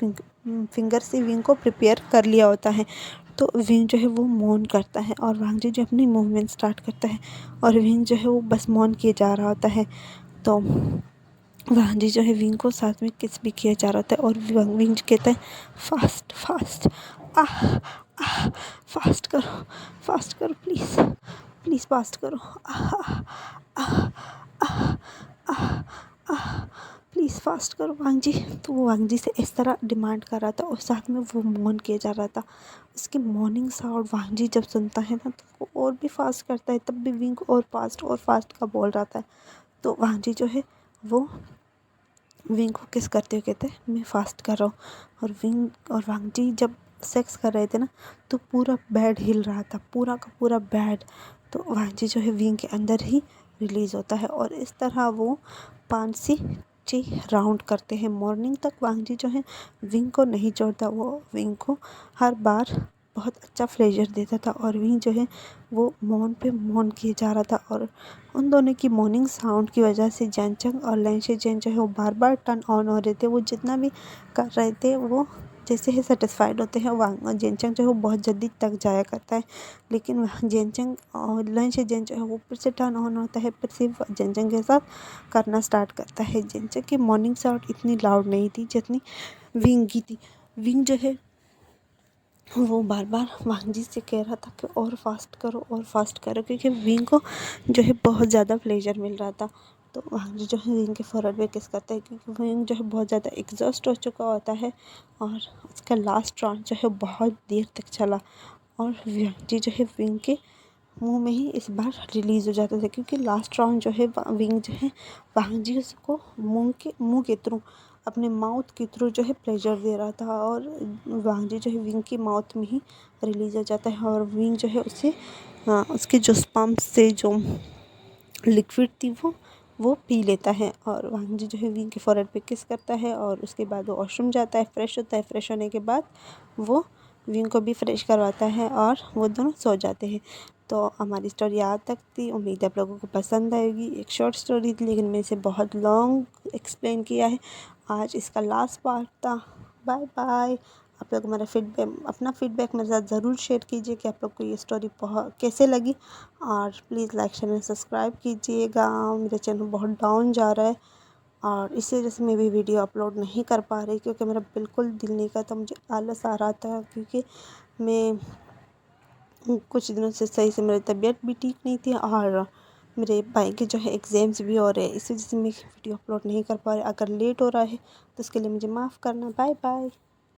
फिंगर से विंग को प्रिपेयर कर लिया होता है। तो विंग जो है वो मौन करता है और वांग जी जो अपनी मूवमेंट स्टार्ट करता है, और विंग जो है वो बस मौन किए जा रहा होता है। तो वांग जी जो है विंग को साथ में किस भी किया जा रहा था, और विंग कहता है फास्ट फास्ट, आह आह, फास्ट करो प्लीज़ प्लीज़, फास्ट करो, आह आह आह आह आह, प्लीज़ फास्ट करो वांग जी। तो वो वांग जी से इस तरह डिमांड कर रहा था, और साथ में वो मौन किया जा रहा था। उसकी मॉर्निंग साउंड वांग जी जब सुनता है ना, तो वो और भी फास्ट करता है, तब भी विंग और फास्ट का बोल रहा था। तो वांग जी जो है वो विंग को किस करते हुए कहते हैं मैं फास्ट कर रहा हूँ। और विंग और वांग जी जब सेक्स कर रहे थे ना, तो पूरा बेड हिल रहा था, पूरा का पूरा बेड। तो वांग जी जो है विंग के अंदर ही रिलीज़ होता है, और इस तरह वो 5 से 6 राउंड करते हैं। मॉर्निंग तक वांग जी जो है विंग को नहीं छोड़ता, वो विंग को हर बार बहुत अच्छा प्लेजर देता था, और विंग जो है वो मौन पे मौन किए जा रहा था। और उन दोनों की मॉर्निंग साउंड की वजह से जैनचंग और लैंशेजन जो है वो बार बार टर्न ऑन हो रहे थे। वो जितना भी कर रहे थे, वो जैसे ही सेटिस्फाइड होते हैं, जैनचंग जो है वो बहुत जल्दी तक जाया करता है। लेकिन जैनचंग और लैंशेजन जो है वो फिर से टर्न ऑन होता है, फिर से जैनचंग के साथ करना स्टार्ट करता है। जैनचंग की मॉर्निंग साउंड इतनी लाउड नहीं थी जितनी विंग की थी। विंग जो है वो बार बार वांग जी से कह रहा था कि और फास्ट करो, क्योंकि विंग को जो है बहुत ज़्यादा प्लेजर मिल रहा था। तो वांग जी जो है विंग के फोrehead पे किस करता है, क्योंकि विंग जो है बहुत ज़्यादा एग्जॉस्ट हो चुका होता है, और उसका लास्ट राउंड जो है बहुत देर तक चला। और वांग जी जो है विंग के मुंह में ही इस बार रिलीज़ हो जाता था, क्योंकि लास्ट राउंड जो है विंग जो है वांग जी उसको मुंह के थ्रू, अपने माउथ के थ्रू जो है प्लेजर दे रहा था, और वांग जी जो है विंग की माउथ में ही रिलीज़ हो जाता है। और विंग जो है उसे उसके जो स्पर्म से जो लिक्विड थी वो पी लेता है। और वांग जी जो है विंग के फोrehead पे किस करता है, और उसके बाद वो वॉशरूम जाता है, फ्रेश होता है। फ्रेश होने के बाद वो विंग को भी फ्रेश करवाता है, और वो दोनों सो जाते हैं। तो हमारी स्टोरी यहाँ तक थी। उम्मीद है आप लोगों को पसंद आएगी। एक शॉर्ट स्टोरी थी, लेकिन मैंने इसे बहुत लॉन्ग एक्सप्लेन किया है। आज इसका लास्ट पार्ट था। Bye bye. आप लोग हमारा अपना फीडबैक मेरे साथ ज़रूर शेयर कीजिए कि आप लोग को ये स्टोरी बहुत कैसे लगी। और please like share and subscribe कीजिएगा। मेरा चैनल बहुत डाउन जा रहा है, और इसी वजह से मैं भी वीडियो अपलोड नहीं कर पा रही, क्योंकि मेरा बिल्कुल दिल नहीं करता, मुझे आलस आ रहा था, क्योंकि मैं कुछ दिनों से सही से मेरी तबीयत भी ठीक नहीं थी, और मेरे भाई के जो है एग्ज़ाम्स भी हो रहे हैं। इस वजह से मैं वीडियो अपलोड नहीं कर पा रही। अगर लेट हो रहा है तो उसके लिए मुझे माफ़ करना। Bye bye.